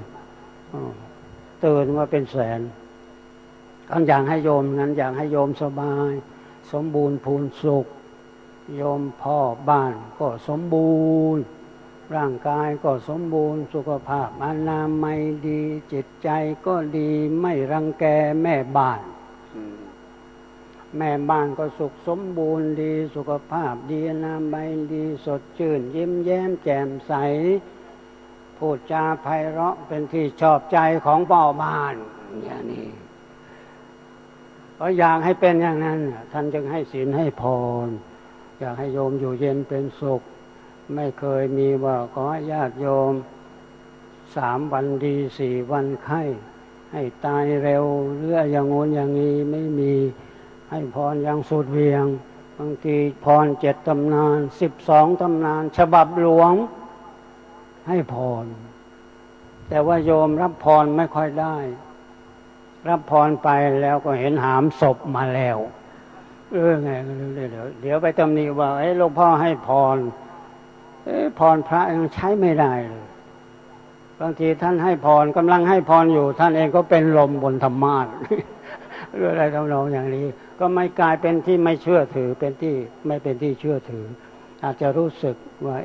ตื่นว่าเป็นแสนก็อยากให้โยมนั้นอยากให้โยมสบายสมบูรณ์พูนสุขโยมพ่อบ้านก็สมบูรณ์ร่างกายก็สมบูรณ์สุขภาพอนามัยดีจิตใจก็ดีไม่รังแกแม่บ้านแม่บ้านก็สุขสมบูรณ์ดีสุขภาพดีอนามัยดีสดชื่นยิ้มแย้มแจ่มใสพูดจาไพเราะเป็นที่ชอบใจของพ่อบ้านอย่างนี้ก็อยากให้เป็นอย่างนั้นท่านจึงให้ศีลให้พรอยากให้โยมอยู่เย็นเป็นสุขไม่เคยมีว่าขอญาติโยม3 วันดี4 วันไข้ให้ตายเร็วหรืออย่างโน้นอย่างนี้ไม่มีให้พรอย่างสุดเวียงบางทีพร7 ตำนาน12 ตำนานฉบับหลวงให้พรแต่ว่าโยมรับพรไม่ค่อยได้รับพรไปแล้วก็เห็นหามศพมาแล้วไงเดี๋ยวไปตำหนิว่าหลวงพ่อให้พรพรพระยังใช้ไม่ได้เลยบางทีท่านให้พรกำลังให้พรอยู่ท่านเองก็เป็นลมบนธรรมาสน์หรืออะไรทำนองอย่างนี้ก็ไม่กลายเป็นที่ไม่เชื่อถือเป็นที่ไม่เป็นที่เชื่อถืออาจจะรู้สึกว่า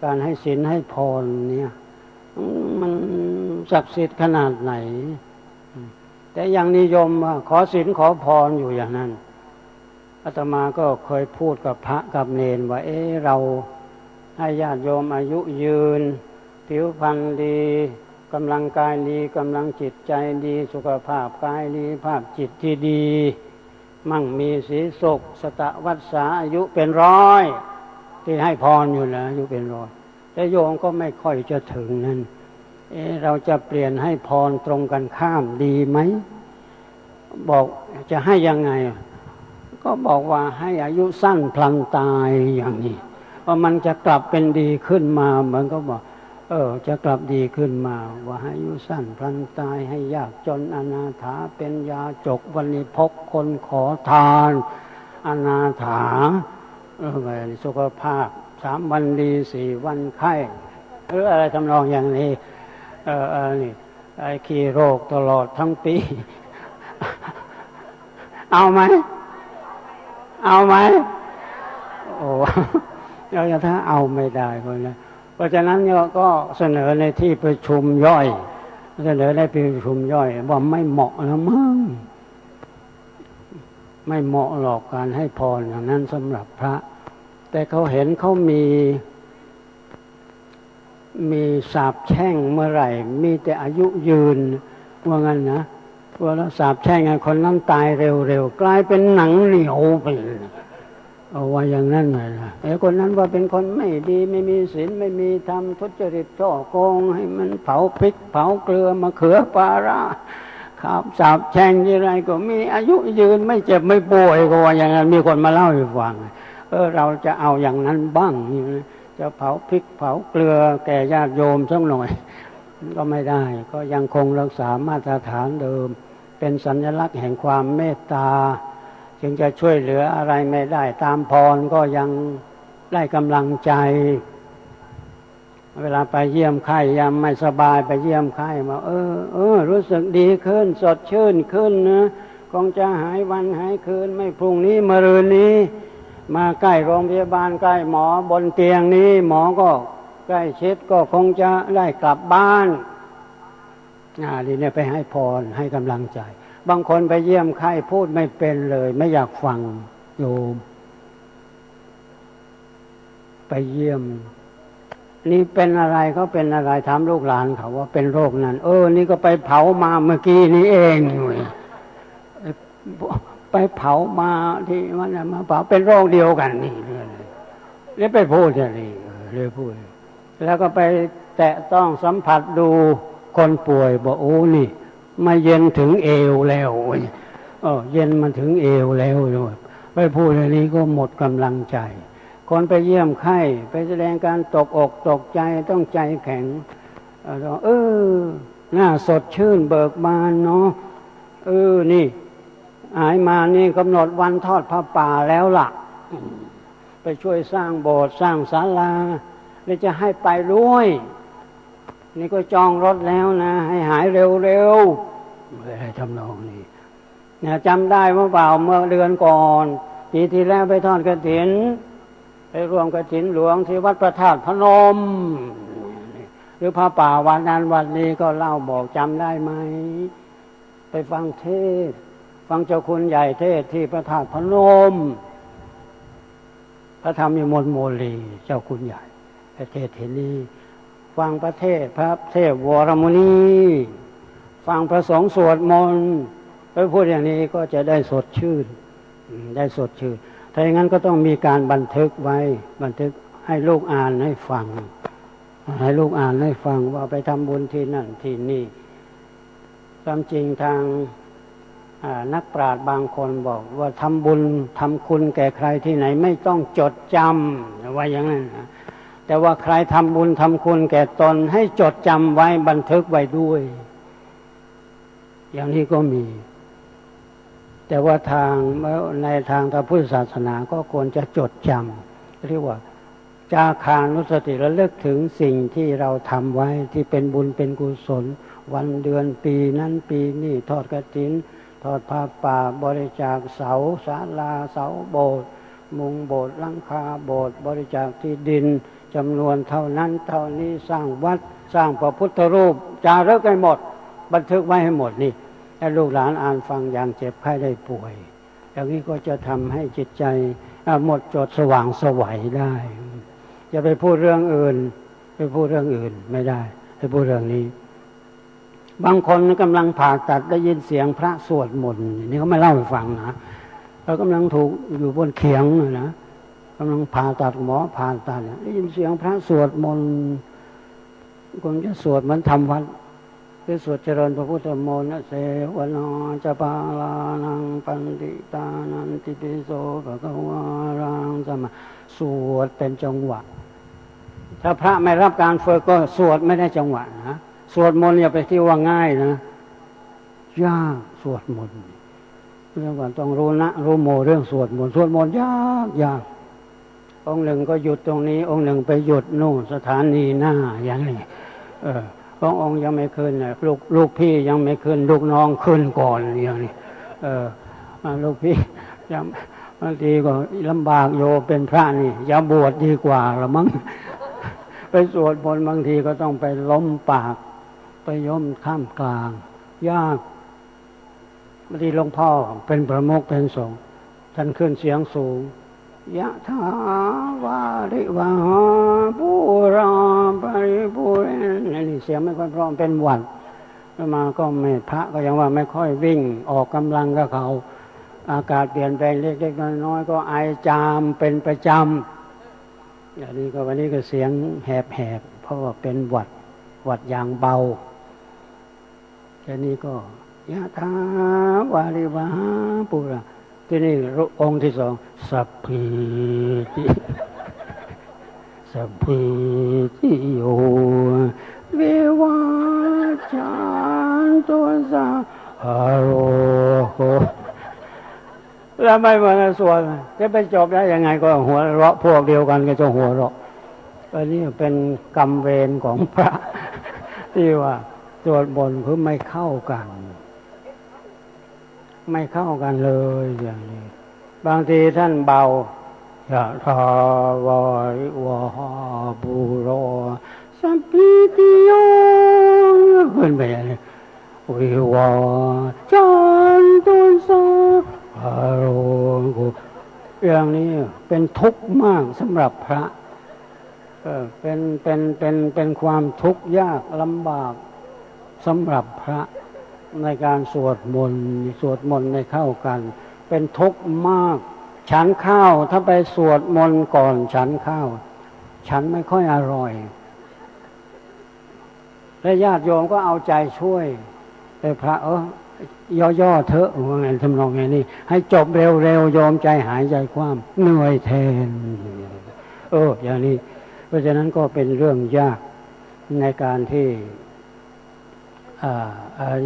การให้ศีลให้พรเนี่ยมันศักดิ์สิทธิ์ขนาดไหนแต่ยังนิยมว่าขอศีลขอพรอยู่อย่างนั้นอาตมาก็เคยพูดกับพระกับเนรว่าเราให้ญาติโยมอายุยืนผิวพรรณดีกำลังกายดีกำลังจิตใจดีสุขภาพกายดีภาพจิตที่ดีมั่งมีสีสุขสตวัฏษาอายุเป็น100ที่ให้พรอยู่นะอายุเป็น100แต่โยมก็ไม่ค่อยจะถึงนั้นเราจะเปลี่ยนให้พรตรงกันข้ามดีไหมบอกจะให้ยังไงก็บอกว่าให้อายุสั้นพลันตายอย่างนี้ว่ามันจะกลับเป็นดีขึ้นมาเหมือนก็บอกจะกลับดีขึ้นมาว่าให้อายุสั้นพลันตายให้ยากจนอนาถาเป็นยาจกวันิพกคนขอทานอนาถาสุขภาพ3 วันดี4 วันไข้หรืออะไรทำนองอย่างนี้นี่ขี้โรคตลอดทั้งปีเอาไหมโอ้เราถ้าเอาไม่ได้คนนะเพราะฉะนั้นเนี่ยก็เสนอในที่ประชุมย่อยว่าไม่เหมาะแล้วมั้งไม่เหมาะหรอกการให้พรอย่างนั้นสำหรับพระแต่เขาเห็นเขามีสาปแช่งเมื่อไหร่มีแต่อายุยืนว่างั้นนะว่าแล้วสาปแช่งให้คนนั้นตายเร็วๆกลายเป็นหนังเหนียวไปเอาว่าอย่างนั้นไงล่ะคนนั้นว่าเป็นคนไม่ดีไม่มีศีลไม่มีธรรมทุจริตช่อโกงให้มันเผาพริกเผาเกลือมะเขือปลาร้าครับสาปแช่งยังไงก็มีอายุยืนไม่เจ็บไม่ป่วยก็ว่าอย่างนั้นมีคนมาเล่าให้ฟังเราจะเอาอย่างนั้นบ้างจะเผาพริกเผาเกลือแก่ญาติโยมสักหน่อยก็ไม่ได้ก็ยังคงรักษามาตรฐานเดิมเป็นสัญลักษณ์แห่งความเมตตาจึงจะช่วยเหลืออะไรไม่ได้ตามพรก็ยังได้กำลังใจเวลาไปเยี่ยมไข้ยามไม่สบายไปเยี่ยมไข้มารู้สึกดีขึ้นสดชื่นขึ้นนะคงจะหายวันหายคืนไม่พรุ่งนี้มะรืนนี้มาใกล้โรงพยาบาลใกล้หมอบนเตียงนี้หมอก็ใกล้ชิดก็คงจะได้กลับบ้านดีเนี่ยไปให้พรให้กำลังใจบางคนไปเยี่ยมไข้พูดไม่เป็นเลยไม่อยากฟังโยมไปเยี่ยมนี่เป็นอะไรเขาเป็นอะไรถามลูกหลานเขาว่าเป็นโรคนั้นนี่ก็ไปเผามาเมื่อกี้นี้เองไปเผามาที่มันมาเผาเป็นโรคเดียวกันนี่เลยไปพูดอะไรเลยพูด แล้วก็ไปแตะต้องสัมผัสดูคนป่วยบอกโอ้นี่มาเย็นถึงเอวแล้วเย็นมันถึงเอวแล้วไปพูดอย่างนี้ก็หมดกำลังใจคนไปเยี่ยมไข้ไปแสดงการตกอกตกใจต้องใจแข็งหน้าสดชื่นเบิกบานเนาะนี่หายมานี่กำหนดวันทอดผ้าป่าแล้วล่ะไปช่วยสร้างโบสถ์สร้างศาลาแล้วจะให้ไปด้วยนี่ก็จองรถแล้วนะให้หายเร็วๆอะไรทำนองนี้เนี่ยจำได้เมื่อเปล่าเมื่อเดือนก่อนปีที่แล้วไปทอดกฐินไปร่วมกฐินหลวงที่วัดพระธาตุพนมหรือพระป่าวันนั้นวันนี้ก็เล่าบอกจำได้ไหมไปฟังเทศฟังเจ้าคุณใหญ่เทศที่พระธาตุพนมพระธรรมวิมลโมลีเจ้าคุณใหญ่ประเทศที่นี่ฟังพระเทศวรมุนีฟังพระสงฆ์สวดมนต์ไปพูดอย่างนี้ก็จะได้สดชื่นถ้าอย่างนั้นก็ต้องมีการบันทึกไว้บันทึกให้ลูกอ่านให้ฟังว่าไปทำบุญที่นั่นที่นี่ความจริงทางนักปราชญ์บางคนบอกว่าทำบุญทำคุณแก่ใครที่ไหนไม่ต้องจดจำว่าอย่างนั้นนะแต่ว่าใครทำบุญทำคุณแก่ตนให้จดจำไว้บันทึกไว้ด้วยอย่างนี้ก็มีแต่ว่าในทางพระพุทธศาสนาก็ควรจะจดจำเรียกว่าจาคานุสติระลึกถึงสิ่งที่เราทำไว้ที่เป็นบุญเป็นกุศลวันเดือนปีนั้นปีนี้ทอดกฐินทอดผ้าป่าบริจาคเสาศาลาเสาโบสถ์มุงโบสถ์หลังคาโบสถ์บริจาคที่ดินจำนวนเท่านั้นเท่านี้สร้างวัดสร้างพระพุทธรูปจารึกให้หมดบันทึกไว้ให้หมดนี่ให้ลูกหลานอ่านฟังอย่างเจ็บไข้ได้ป่วยอย่างนี้ก็จะทำให้จิตใจหมดจดสว่างไสวได้อย่าไปพูดเรื่องอื่นไม่ได้ไปพูดเรื่องนี้บางคนกำลังผ่าตัดได้ยินเสียงพระสวดมนต์นี่เขาไม่เล่าให้ฟังนะเรากำลังถูกอยู่บนเขียงนะกำลังผ่าตัดหมอผ่าตัดได้ยินเสียงพระสวดมนต์คนจะสวดเหมือนทำวัดคือสวดเจริญพระพุทธมนต์เสวนาจะปาลานังปันติตานันติปิโสภะคะวารังสมาสวดเป็นจังหวะถ้าพระไม่รับการฝึกก็สวดไม่ได้จังหวะนะสวดมนต์อย่าไปที่ว่าง่ายนะยากสวดมนต์เรื่องว่าต้องรู้โมเรื่องสวดมนต์ยากองค์หนึ่งก็หยุดตรงนี้องค์หนึ่งไปหยุดนู่นสถานีหน้าอย่างนี้องค์ยังไม่ขึ้นลูกพี่ยังไม่ขึ้นลูกน้องขึ้นก่อนอย่างนี้ลูกพี่ยังบางทีก็ลำบากโยเป็นพระนี่อย่าบวชดีกว่าละมั้งไปสวดมนต์บางทีก็ต้องไปล้มปากไปย่มข้ามกลางยากบางทีหลวงพ่อเป็นประมุขเป็นสงฆ์ท่านขึ้นเสียงสูงยะถาวาริวหาปุราปริปุเรนนี่เสียงไม่ค่อยพร้อมเป็นหวัดมาก็ไม่พระก็ยังว่าไม่ค่อยวิ่งออกกำลังกับเขาอากาศเปลี่ยนแปลงเล็กๆน้อยๆก็ไอจามเป็นประจำอย่างนี้ก็วันนี้ก็เสียงแหบๆเพราะว่าเป็นหวัดอย่างเบาแค่นี้ก็ยะถาวาริวหาปุราที่นี่องค์ที่สองสัพพิติโยวิวัชชันตุสัพพะโรโคแล้วไม่มาสวดจะไปจบได้ยังไงก็หัวเราะพวกเดียวกันก็จะหัวเราะอันนี้เป็นกรรมเวรของพระที่ว่าสวดมนต์เพื่อไม่เข้ากันเลยอย่างนี้บางทีท่านเบายะถาวาริวหาปุโรสัพพิติโยขึ้นไปอย่างนี้วิวัชชันตุสัพพะโรโคอย่างนี้เป็นทุกข์มากสำหรับพระเป็นความทุกข์ยากลำบากสำหรับพระในการสวดมนต์ในเข้ากันเป็นทุกข์มากฉันข้าวถ้าไปสวดมนต์ก่อนฉันข้าวฉันไม่ค่อยอร่อย และญาติโยมก็เอาใจช่วยแต่พระย่อๆเถอะว่าไงทำนองนี้ให้จบเร็วๆโยมใจหายใจคว่ำเหนื่อยแทนอย่างนี้เพราะฉะนั้นก็เป็นเรื่องยากในการที่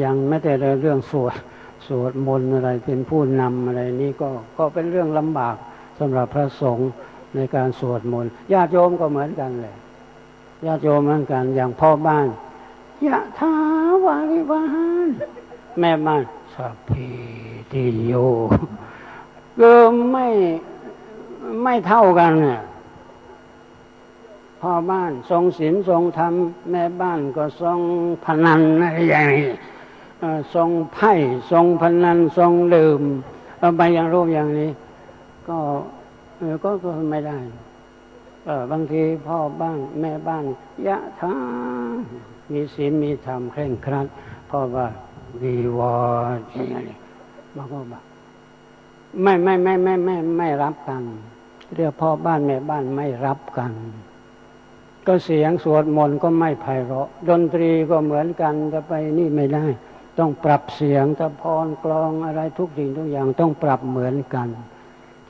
ยังไม่แต่เรื่องสวดมนต์อะไรเป็นผู้นำอะไรนี่ก็เป็นเรื่องลำบากสำหรับพระสงฆ์ในการสวดมนต์ญาติโยมก็เหมือนกันเลยญาติโยมเหมือนกันอย่างพ่อบ้านยะถาวาริวหารแม่บ้านสัพพิติโยก็ไม่เท่ากันเนี่ยพ่อบ้านทรงศีลทรงธรรมแม่บ้านก็ทรงพนันอะไรอย่างนี้ทรงไพ่ทรงพนันทรงดื่มไปอย่างรูปอย่างนี้ก็ไม่ได้บางทีพ่อบ้านแม่บ้านยะถามีศีลมีธรรมเคร่งครัดพ่อว่าวิวรณ์อย่างนี้บางคนบอกไม่รับกันเรียกพ่อบ้านแม่บ้านไม่รับกันก็เสียงสวดมนต์ก็ไม่ไพเราะดนตรีก็เหมือนกันจะไปนี่ไม่ได้ต้องปรับเสียงตะพรกลองอะไรทุกสิ่งทุกอย่างต้องปรับเหมือนกัน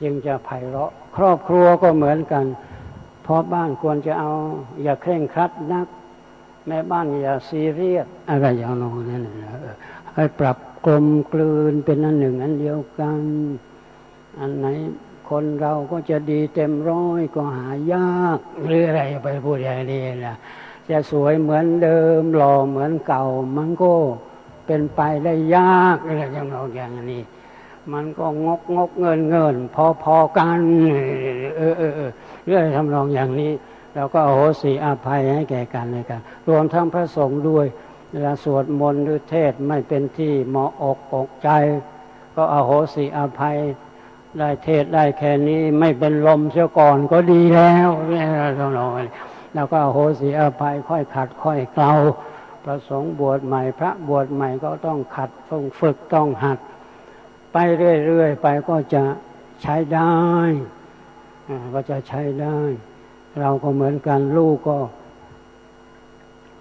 จึงจะไพเราะครอบครัวก็เหมือนกันพ่อบ้านควรจะเอาอย่าเคร่งครัดนักแม่บ้านอย่าซีเรียสอะไรอย่างนั้นให้ปรับกลมกลืนเป็นอันหนึ่งอันเดียวกันอันไหนคนเราก็จะดีเต็มร้อยก็หายากหรืออะไรไปพูดอย่างนี้นะจะสวยเหมือนเดิมหล่อเหมือนเก่ามันก็เป็นไปได้ยากอะไรอย่างนี้มันก็งกเงินพอกันเรื่องทำนองอย่างนี้เราก็อโหสิอภัยให้แก่กันเลยกันรวมทั้งพระสงฆ์ด้วยเวลาสวดมนต์หรือเทศไม่เป็นที่เหมาะอกใจก็อโหสิอภัยได้เทศได้แค่นี้ไม่เป็นลมเสียก่อนก็ดีแล้วเราก็อโหสิอภัยค่อยขัดค่อยเกลาพระสงฆ์บวชใหม่พระบวชใหม่ก็ต้องขัดต้องฝึกต้องหัดไปเรื่อยๆไปก็จะใช้ได้เราก็เหมือนกันลูกก็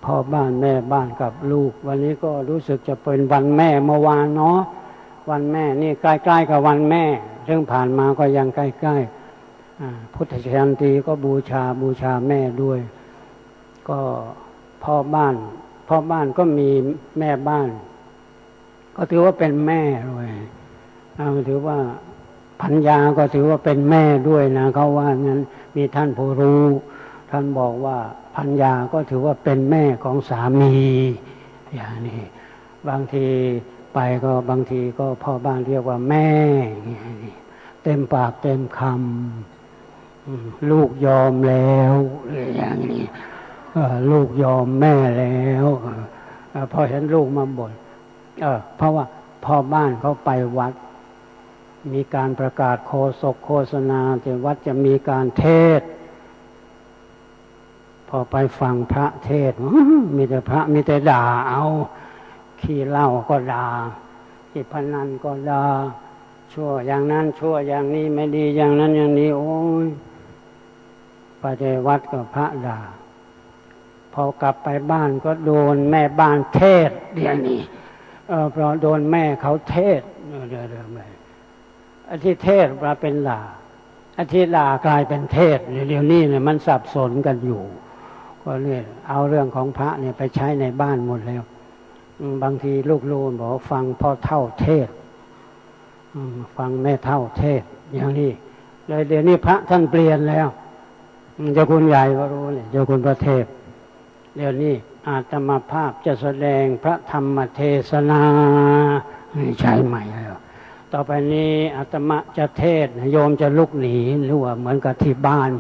พ่อบ้านแม่บ้านกับลูกวันนี้ก็รู้สึกจะเป็นวันแม่เมื่อวานเนาะวันแม่นี่ใกล้ๆกับวันแม่เรื่องผ่านมาก็ยังใกล้ๆพุทธชันตีก็บูชาแม่ด้วยก็พ่อบ้านก็มีแม่บ้านก็ถือว่าเป็นแม่ด้วยถือว่าภรรยาก็ถือว่าเป็นแม่ด้วยนะเขาว่างั้นมีท่านผู้รู้ท่านบอกว่าภรรยาก็ถือว่าเป็นแม่ของสามีอย่างนี้บางทีไปก็บางทีก็พ่อบ้านเรียกว่าแม่เต็มปากเต็มคำลูกยอมแล้วอย่างนี้ลูกยอมแม่แล้วพอเห็นลูกมาบ่นเพราะว่าพ่อบ้านเขาไปวัดมีการประกาศโฆษณาที่วัดจะมีการเทศพอไปฟังพระเทศมีแต่พระมีแต่ด่าเอาขี้เหล้าก็ด่าขี้พนันก็ด่าชั่วอย่างนั้นชั่วอย่างนี้ไม่ดีอย่างนั้นอย่างนี้โอ้ยไปในวัดก็พระด่าพอกลับไปบ้านก็โดนแม่บ้านเทศเดี๋ยวนี้เพราะโดนแม่เขาเทศเดี๋ยวอาทิเทศมาเป็นด่าอาทิด่ากลายเป็นเทศเดี๋ยวนี้เนี่ยมันสับสนกันอยู่ก็เนี่ยเอาเรื่องของพระเนี่ยไปใช้ในบ้านหมดแล้วบางทีลูกโลนบอกฟังพ่อเฒ่าเทศฟังแม่เฒ่าเทศอย่างนี้เลยเดี๋ยวนี้พระท่านเปลี่ยนแล้วเจ้าคุณใหญ่ก็รู้เนี่ยเจ้าคุณพระเทพเดี๋ยวนี้อาตมาภาพจะแสดงพระธรรมเทศนาใช้ใหม่แล้วต่อไปนี้อาตมาจะเทศโยมจะลุกหนีหรือว่าเหมือนกับที่บ้าน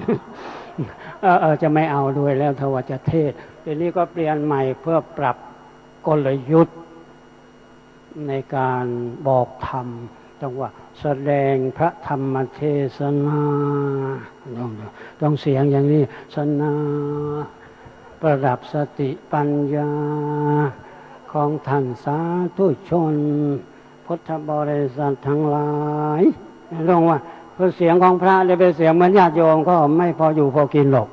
จะไม่เอาด้วยแล้วถ้าว่าจะเทศเดี๋ยวนี้ก็เปลี่ยนใหม่เพื่อปรับกลยุทธ์ในการบอกธรรมต้องว่าแสดงพระธรรมเทศนาต้องเสียงอย่างนี้สนาประดับสติปัญญาของท่านสาธุชนพุทธบริษัททั้งหลายต้องว่าเสียงของพระจะเป็นเสียงเหมือนญาติโยมก็ไม่พออยู่พอกินหรอก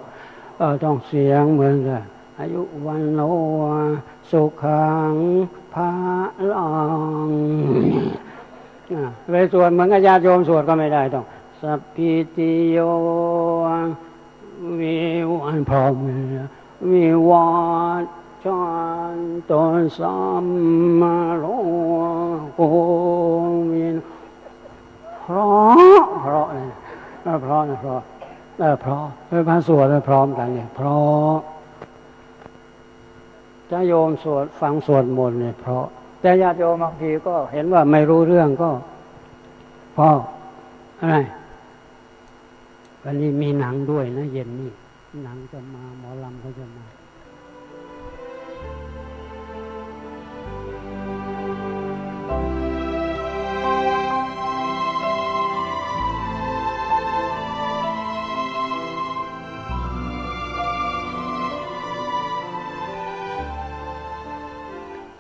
ต้องเสียงเหมือนกัน อายุวันโนสุขังภาลังไปสวดเหมือนกับญาติโยมสวดก็ไม่ได้ต้องสัพพิติโยวิวันพร้อมวิวัชชันตุสัมมาโลโกวินเพราะเลยเพราะนะเพราะพระสวดพร้อมกันเนี่ยเพราะถ้าโยมสวดฟังสวดมนต์เนี่ยเพราะแต่ญาติโยมบางทีก็เห็นว่าไม่รู้เรื่องก็เพราะอะไรวันนี้มีหนังด้วยนะเย็นนี่หนังจะมาหมอลำเขาจะมา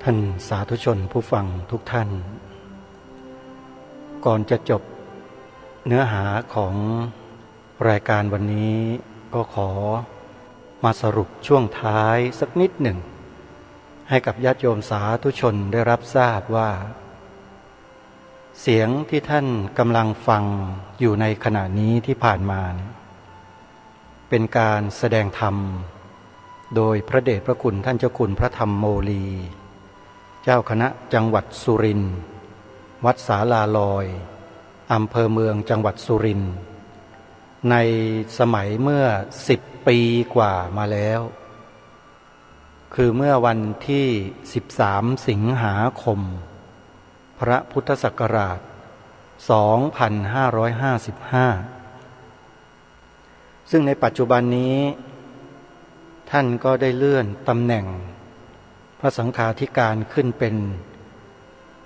ท่านสาธุชนผู้ฟังทุกท่าน ก่อนจะจบเนื้อหาของรายการวันนี้ก็ขอมาสรุปช่วงท้ายสักนิดหนึ่งให้กับญาติโยมสาธุชนได้รับทราบว่าเสียงที่ท่านกำลังฟังอยู่ในขณะนี้ที่ผ่านมาเป็นการแสดงธรรมโดยพระเดชพระคุณท่านเจ้าคุณพระธรรมโมลีเจ้าคณะจังหวัดสุรินทร์วัดศาลาลอยอำเภอเมืองจังหวัดสุรินทร์ในสมัยเมื่อ10 ปีกว่ามาแล้วคือเมื่อวันที่13 สิงหาคมพระพุทธศักราช 2555 ซึ่งในปัจจุบันนี้ท่านก็ได้เลื่อนตำแหน่งพระสังฆาธิการขึ้นเป็น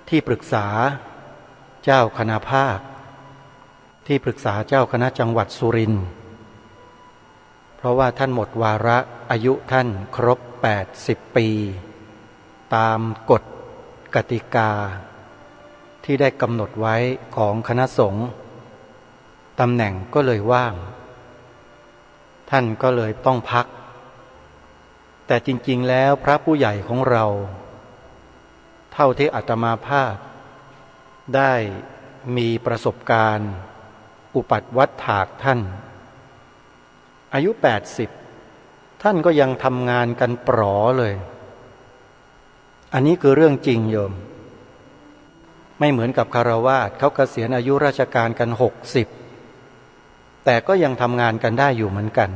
ที่ปรึกษาเจ้าคณะภาคที่ปรึกษาเจ้าคณะจังหวัดสุรินทร์เพราะว่าท่านหมดวาระอายุท่านครบ80 ปีตามกฎกติกาที่ได้กำหนดไว้ของคณะสงฆ์ตำแหน่งก็เลยว่างท่านก็เลยต้องพักแต่จริงๆแล้วพระผู้ใหญ่ของเราเท่าที่อาตมาภาพได้มีประสบการณ์อุปัฏวัฏฐากท่านอายุ80ท่านก็ยังทำงานกันปรอเลยอันนี้คือเรื่องจริงโยมไม่เหมือนกับคฤหัสถ์เขาเกษียณอายุราชการกัน60แต่ก็ยังทำงานกันได้อยู่เหมือนกัน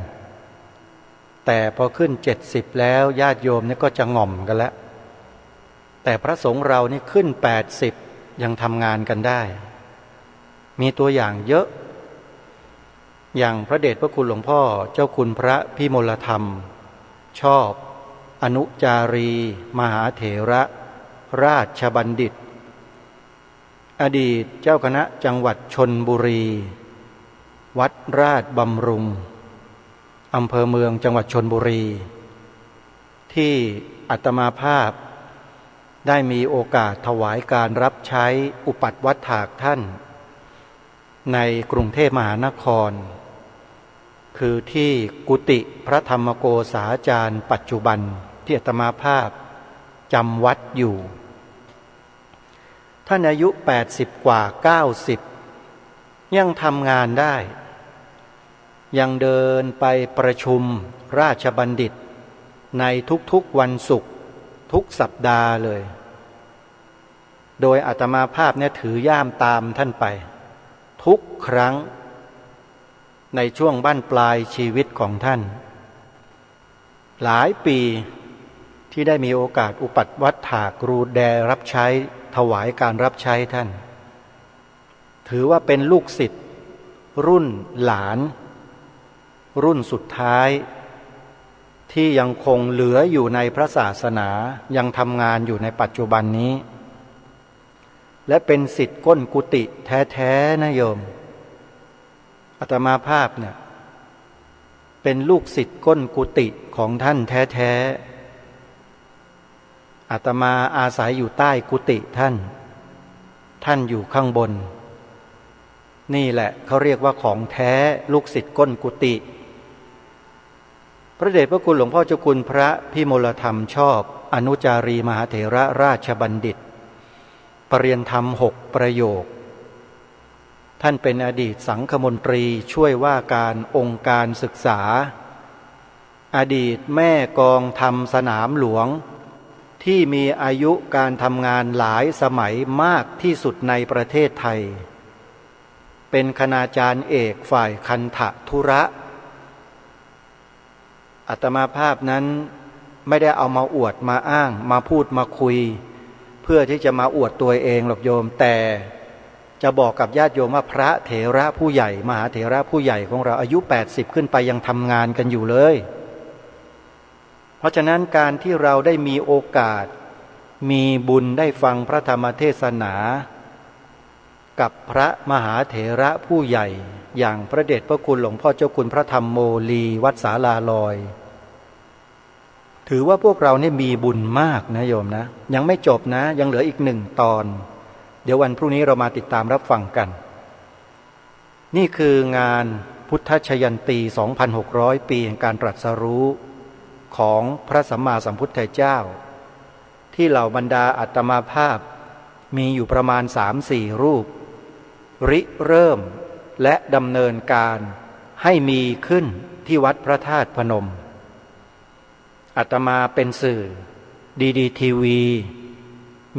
แต่พอขึ้น70แล้วญาติโยมเนี่ยก็จะง่อมกันแล้วแต่พระสงฆ์เรานี่ขึ้น80ยังทำงานกันได้มีตัวอย่างเยอะอย่างพระเดชพระคุณหลวงพ่อเจ้าคุณพระพิมลธรรมชอบอนุจารีมหาเถระราชบัณฑิตอดีตเจ้าคณะจังหวัดชลบุรีวัดราชบำรุงอำเภอเมืองจังหวัดชลบุรีที่อาตมาภาพได้มีโอกาสถวายการรับใช้อุปัฏวัฏฐากท่านในกรุงเทพมหานครคือที่กุฏิพระธรรมโกษาจารย์ปัจจุบันที่อาตมาภาพจำวัดอยู่ท่านอายุ80กว่า90ยังทำงานได้ยังเดินไปประชุมราชบัณฑิตในทุกๆวันศุกร์ทุกสัปดาห์เลยโดยอาตมาภาพเนี่ยถือย่ามตามท่านไปทุกครั้งในช่วงบั้นปลายชีวิตของท่านหลายปีที่ได้มีโอกาสอุปัฏวัฏฐากรูแดรับใช้ถวายการรับใช้ท่านถือว่าเป็นลูกศิษย์รุ่นหลานรุ่นสุดท้ายที่ยังคงเหลืออยู่ในพระศาสนายังทำงานอยู่ในปัจจุบันนี้และเป็นศิษย์ก้นกุฏิแท้ๆนะโยมอาตมาภาพเนี่ยเป็นลูกศิษย์ก้นกุฏิของท่านแท้ๆอาตมาอาศัยอยู่ใต้กุฏิท่านอยู่ข้างบนนี่แหละเขาเรียกว่าของแท้ลูกศิษย์ก้นกุฏิ พระเดชพระคุณหลวงพ่อเจ้าคุณพระพิมลธรรมชอบอนุจารีมหาเถระราชบัณฑิตปรริยนธรรม6 ประโยคท่านเป็นอดีตสังฆมนตรีช่วยว่าการองค์การศึกษาอดีตแม่กองธรรมสนามหลวงที่มีอายุการทำงานหลายสมัยมากที่สุดในประเทศไทยเป็นคณาจารย์เอกฝ่ายคันธธุระอาตมาภาพนั้นไม่ได้เอามาอวดมาอ้างมาพูดมาคุยเพื่อที่จะมาอวดตัวเองหรอกโยมแต่จะบอกกับญาติโยมว่าพระเถระผู้ใหญ่มหาเถระผู้ใหญ่ของเราอายุ80ขึ้นไปยังทำงานกันอยู่เลยเพราะฉะนั้นการที่เราได้มีโอกาสมีบุญได้ฟังพระธรรมเทศนากับพระมหาเถระผู้ใหญ่อย่างพระเดชพระคุณหลวงพ่อเจ้าคุณพระธรรมโมลีวัดศาลาลอยถือว่าพวกเราเนี่ยมีบุญมากนะโยมนะยังไม่จบนะยังเหลืออีก1 ตอนเดี๋ยววันพรุ่งนี้เรามาติดตามรับฟังกันนี่คืองานพุทธชยันตี 2,600 ปีแห่งการตรัสรู้ของพระสัมมาสัมพุทธเจ้าที่เหล่าบรรดาอาตมาภาพมีอยู่ประมาณ 3-4 รูปริเริ่มและดำเนินการให้มีขึ้นที่วัดพระธาตุพนมอาตมาเป็นสื่อดีทีวี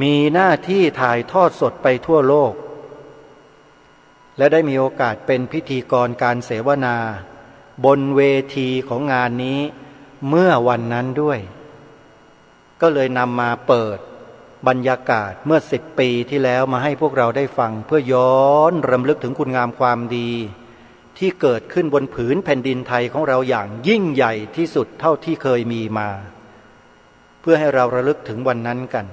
มีหน้าที่ถ่ายทอดสดไปทั่วโลกและได้มีโอกาสเป็นพิธีกรการเสวนาบนเวทีของงานนี้เมื่อวันนั้นด้วยก็เลยนำมาเปิดบรรยากาศเมื่อ10 ปีที่แล้วมาให้พวกเราได้ฟังเพื่อย้อนรำลึกถึงคุณงามความดีที่เกิดขึ้นบนผืนแผ่นดินไทยของเราอย่างยิ่งใหญ่ที่สุดเท่าที่เคยมีมาเพื่อให้เราระลึกถึงวันนั้นกัน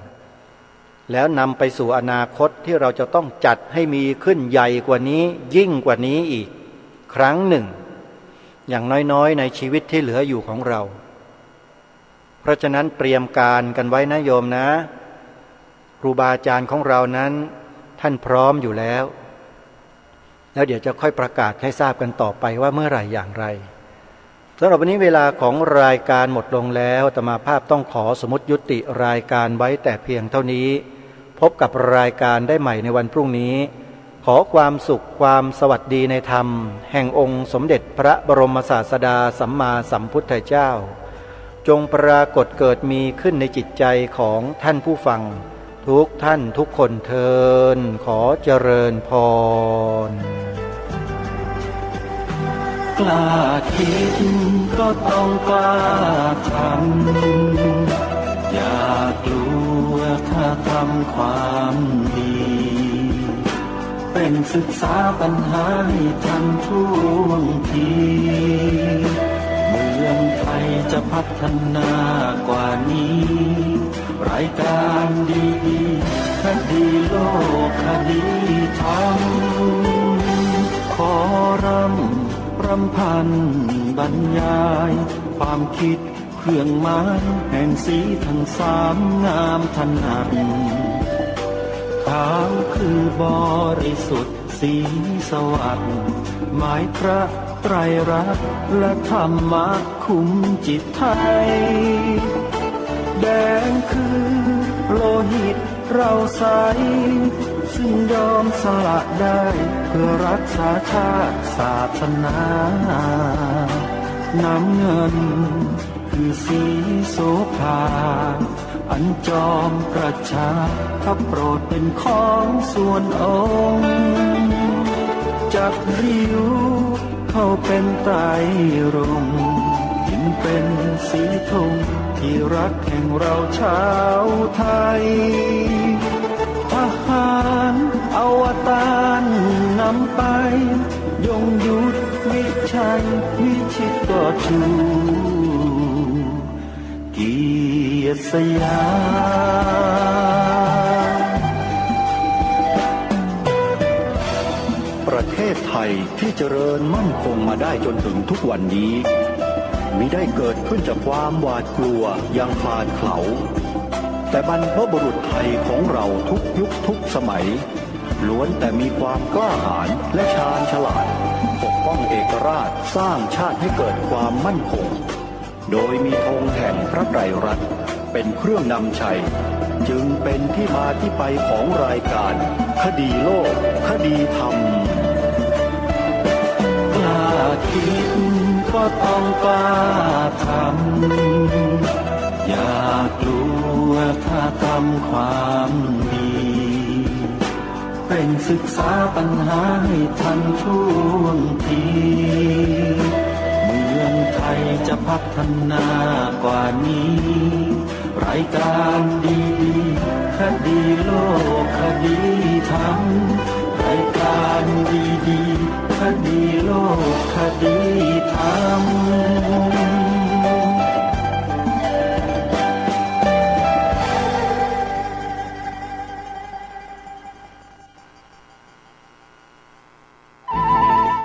แล้วนำไปสู่อนาคตที่เราจะต้องจัดให้มีขึ้นใหญ่กว่านี้ยิ่งกว่านี้อีกครั้งหนึ่งอย่างน้อยๆในชีวิตที่เหลืออยู่ของเราเพราะฉะนั้นเตรียมการกันไว้นะโยมนะครูบาอาจารย์ของเรานั้นท่านพร้อมอยู่แล้วเดี๋ยวจะค่อยประกาศให้ทราบกันต่อไปว่าเมื่อไหร่อย่างไรสำหรับวันนี้เวลาของรายการหมดลงแล้วอาตมาภาพต้องขอสมมุติยุติรายการไว้แต่เพียงเท่านี้พบกับรายการได้ใหม่ในวันพรุ่งนี้ขอความสุขความสวัสดีในธรรมแห่งองค์สมเด็จพระบรมศาสดาสัมมาสัมพุทธเจ้าจงปรากฏเกิดมีขึ้นในจิตใจของท่านผู้ฟังทุกท่านทุกคนเทินขอเจริญพรกล้าคิดก็ต้องกล้าทำอย่ากลัวถ้าทำความดีเป็นศึกษาปัญหาให้ทันท่วงทีเมืองไทยจะพัฒนากว่านี้รายการดีคดีโลกคดีธรรมขอรำพันบรรยายความคิดเครื่องหมายแห่งสีทั้ง3งามถนัดขาวคือบริสุทธิ์สีสวัสดิ์หมายพระไตรรัตน์และธรรมะคุ้มจิตไทยแดงคือโลหิตเราใสซึ่งยอมสละได้เพื่อรักษาชาติศาสนาน้ำเงินคือสีโสภาอันจอมประชาพระโปรดเป็นของส่วนองค์จากริ้วเข้าเป็นไตรรงค์ยิ่งเป็นสีธงที่รักแห่งเราชาวไทยทหารอวตารนำไปยงยุทธวิชัยวิชิตก็ชูเกียรติสยามประเทศไทยที่เจริญมั่นคงมาได้จนถึงทุกวันนี้มิได้เกิดขึ้นจากความหวาดกลัวอย่างคลาดเขลาแต่บรรพบุรุษไทยของเราทุกยุคทุกสมัยล้วนแต่มีความกล้าหาญและชาญฉลาดปกป้องเอกราชสร้างชาติให้เกิดความมั่นคง โดยมีธงแห่งพระไตรรัตน์เป็นเครื่องนำชัยจึงเป็นที่มาที่ไปของรายการคดีโลกคดีธรรมกล้าคิดก็ต้องกล้าทำอย่ากลัวถ้าทำความดีเป็นศึกษาปัญหาให้ทันท่วงทีเมืองไทยจะพัฒนากว่านี้รายการดีคดีโลกคดีธรรมรายการดีคดีโลกคดีธรรม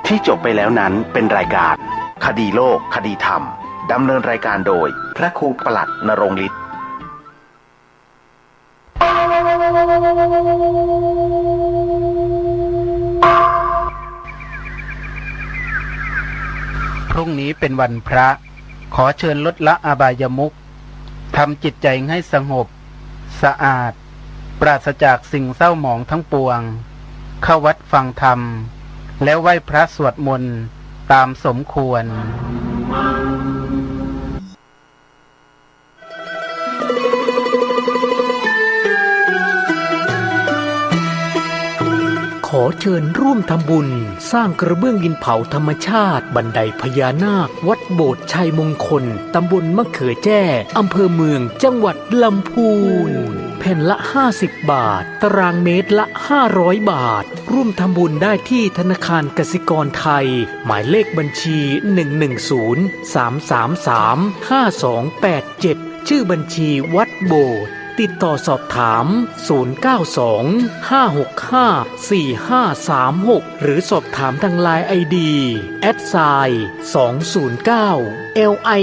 ที่จบไปแล้วนั้นเป็นรายการคดีโลกคดีธรรมดำเนินรายการโดยพระครูปลัดณรงค์ฤทธิ์พรุ่งนี้เป็นวันพระขอเชิญลดละอบายมุขทำจิตใจให้สงบสะอาดปราศจากสิ่งเศร้าหมองทั้งปวงเข้าวัดฟังธรรมแล้วไหว้พระสวดมนต์ตามสมควรขอเชิญร่วมทำบุญสร้างกระเบื้องดินเผาธรรมชาติบันไดพญานาควัดโบสถ์ชัยมงคลตำบลมะเขือแจ้อำเภอเมืองจังหวัดลำพูนแผ่นละ50 บาทตารางเมตรละ500 บาทร่วมทำบุญได้ที่ธนาคารกสิกรไทยหมายเลขบัญชี110-333-5287ชื่อบัญชีวัดโบสถ์ติดต่อสอบถาม092-565-4536หรือสอบถามทางไลน์ ID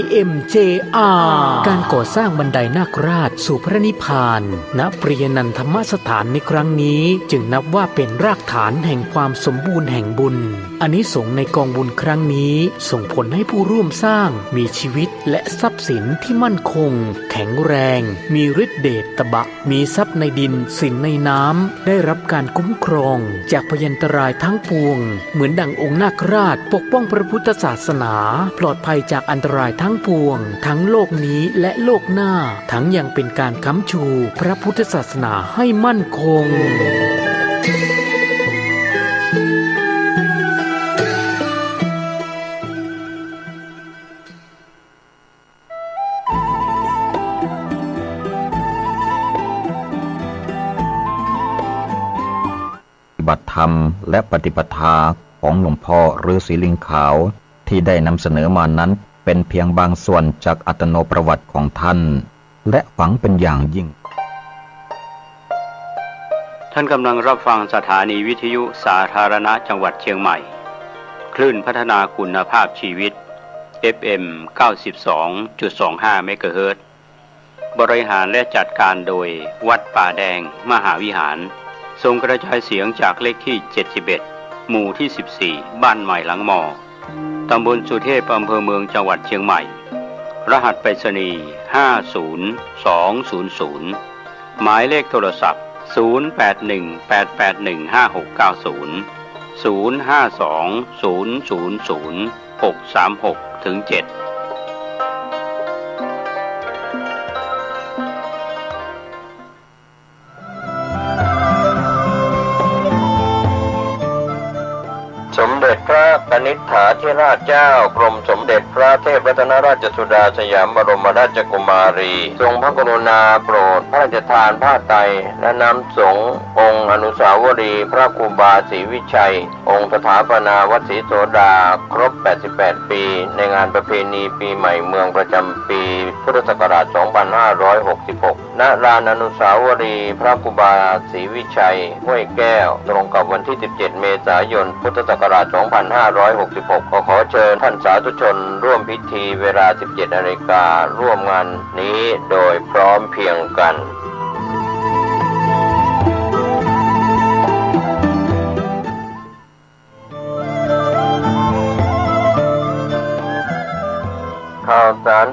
@209LIMJR การก่อสร้างบันไดนาคราชสู่พระนิพพานณปริยนันทธรรมสถานในครั้งนี้จึงนับว่าเป็นรากฐานแห่งความสมบูรณ์แห่งบุญอานิสงส์ในกองบุญครั้งนี้ส่งผลให้ผู้ร่วมสร้างมีชีวิตและทรัพย์สินที่มั่นคงแข็งแรงมีฤทธิ์เดชตบะมีทรัพย์ในดินสินในน้ำได้รับการคุ้มครองจากพยันตรายทั้งปวงเหมือนดั่งองค์นาคราชปกป้องพระพุทธศาสนาปลอดภัยจากอันตรายทั้งปวงทั้งโลกนี้และโลกหน้าทั้งยังเป็นการค้ำชูพระพุทธศาสนาให้มั่นคงปฏิบัติธรรมและปฏิปทาของหลวงพ่อฤาษีลิงขาวที่ได้นำเสนอมานั้นเป็นเพียงบางส่วนจากอัตโนประวัติของท่านและฝังเป็นอย่างยิ่งท่านกำลังรับฟังสถานีวิทยุสาธารณะจังหวัดเชียงใหม่คลื่นพัฒนาคุณภาพชีวิต FM 92.25 เมกะเฮิรตซ์บริหารและจัดการโดยวัดป่าแดงมหาวิหารส่งกระจายเสียงจากเลขที่71หมู่ที่14บ้านใหม่หลังมอตำบลสุเทพอำเภอเมืองจังหวัดเชียงใหม่รหัสไปรษณีย์50200หมายเลขโทรศัพท์0818818815690520000636-7สมเด็จพระกนิษฐาธิราชเจ้ากรมสมเด็จพระเทพรัตนราชสุดาสยามบรมราชกุมารีทรงพระกรุณาโปรดพระราชทานผ้าไตรและน้ำสงฆ์องค์อนุสาวรีย์พระครูบาศรีวิชัยองค์สถาปนาวัดศรีโสดาครบ88ปีในงานประเพณีปีใหม่เมืองประจำปีพุทธศักราช2566ณลานอนุสาวรีย์พระครูบาศรีวิชัยห้วยแก้วตรงกับวันที่17เมษายนพุทธศักราช2566ขอเชิญท่านสาธุชนร่วมพิธีเวลา 17 นาฬิการ่วมงานนี้โดยพร้อมเพรียงกัน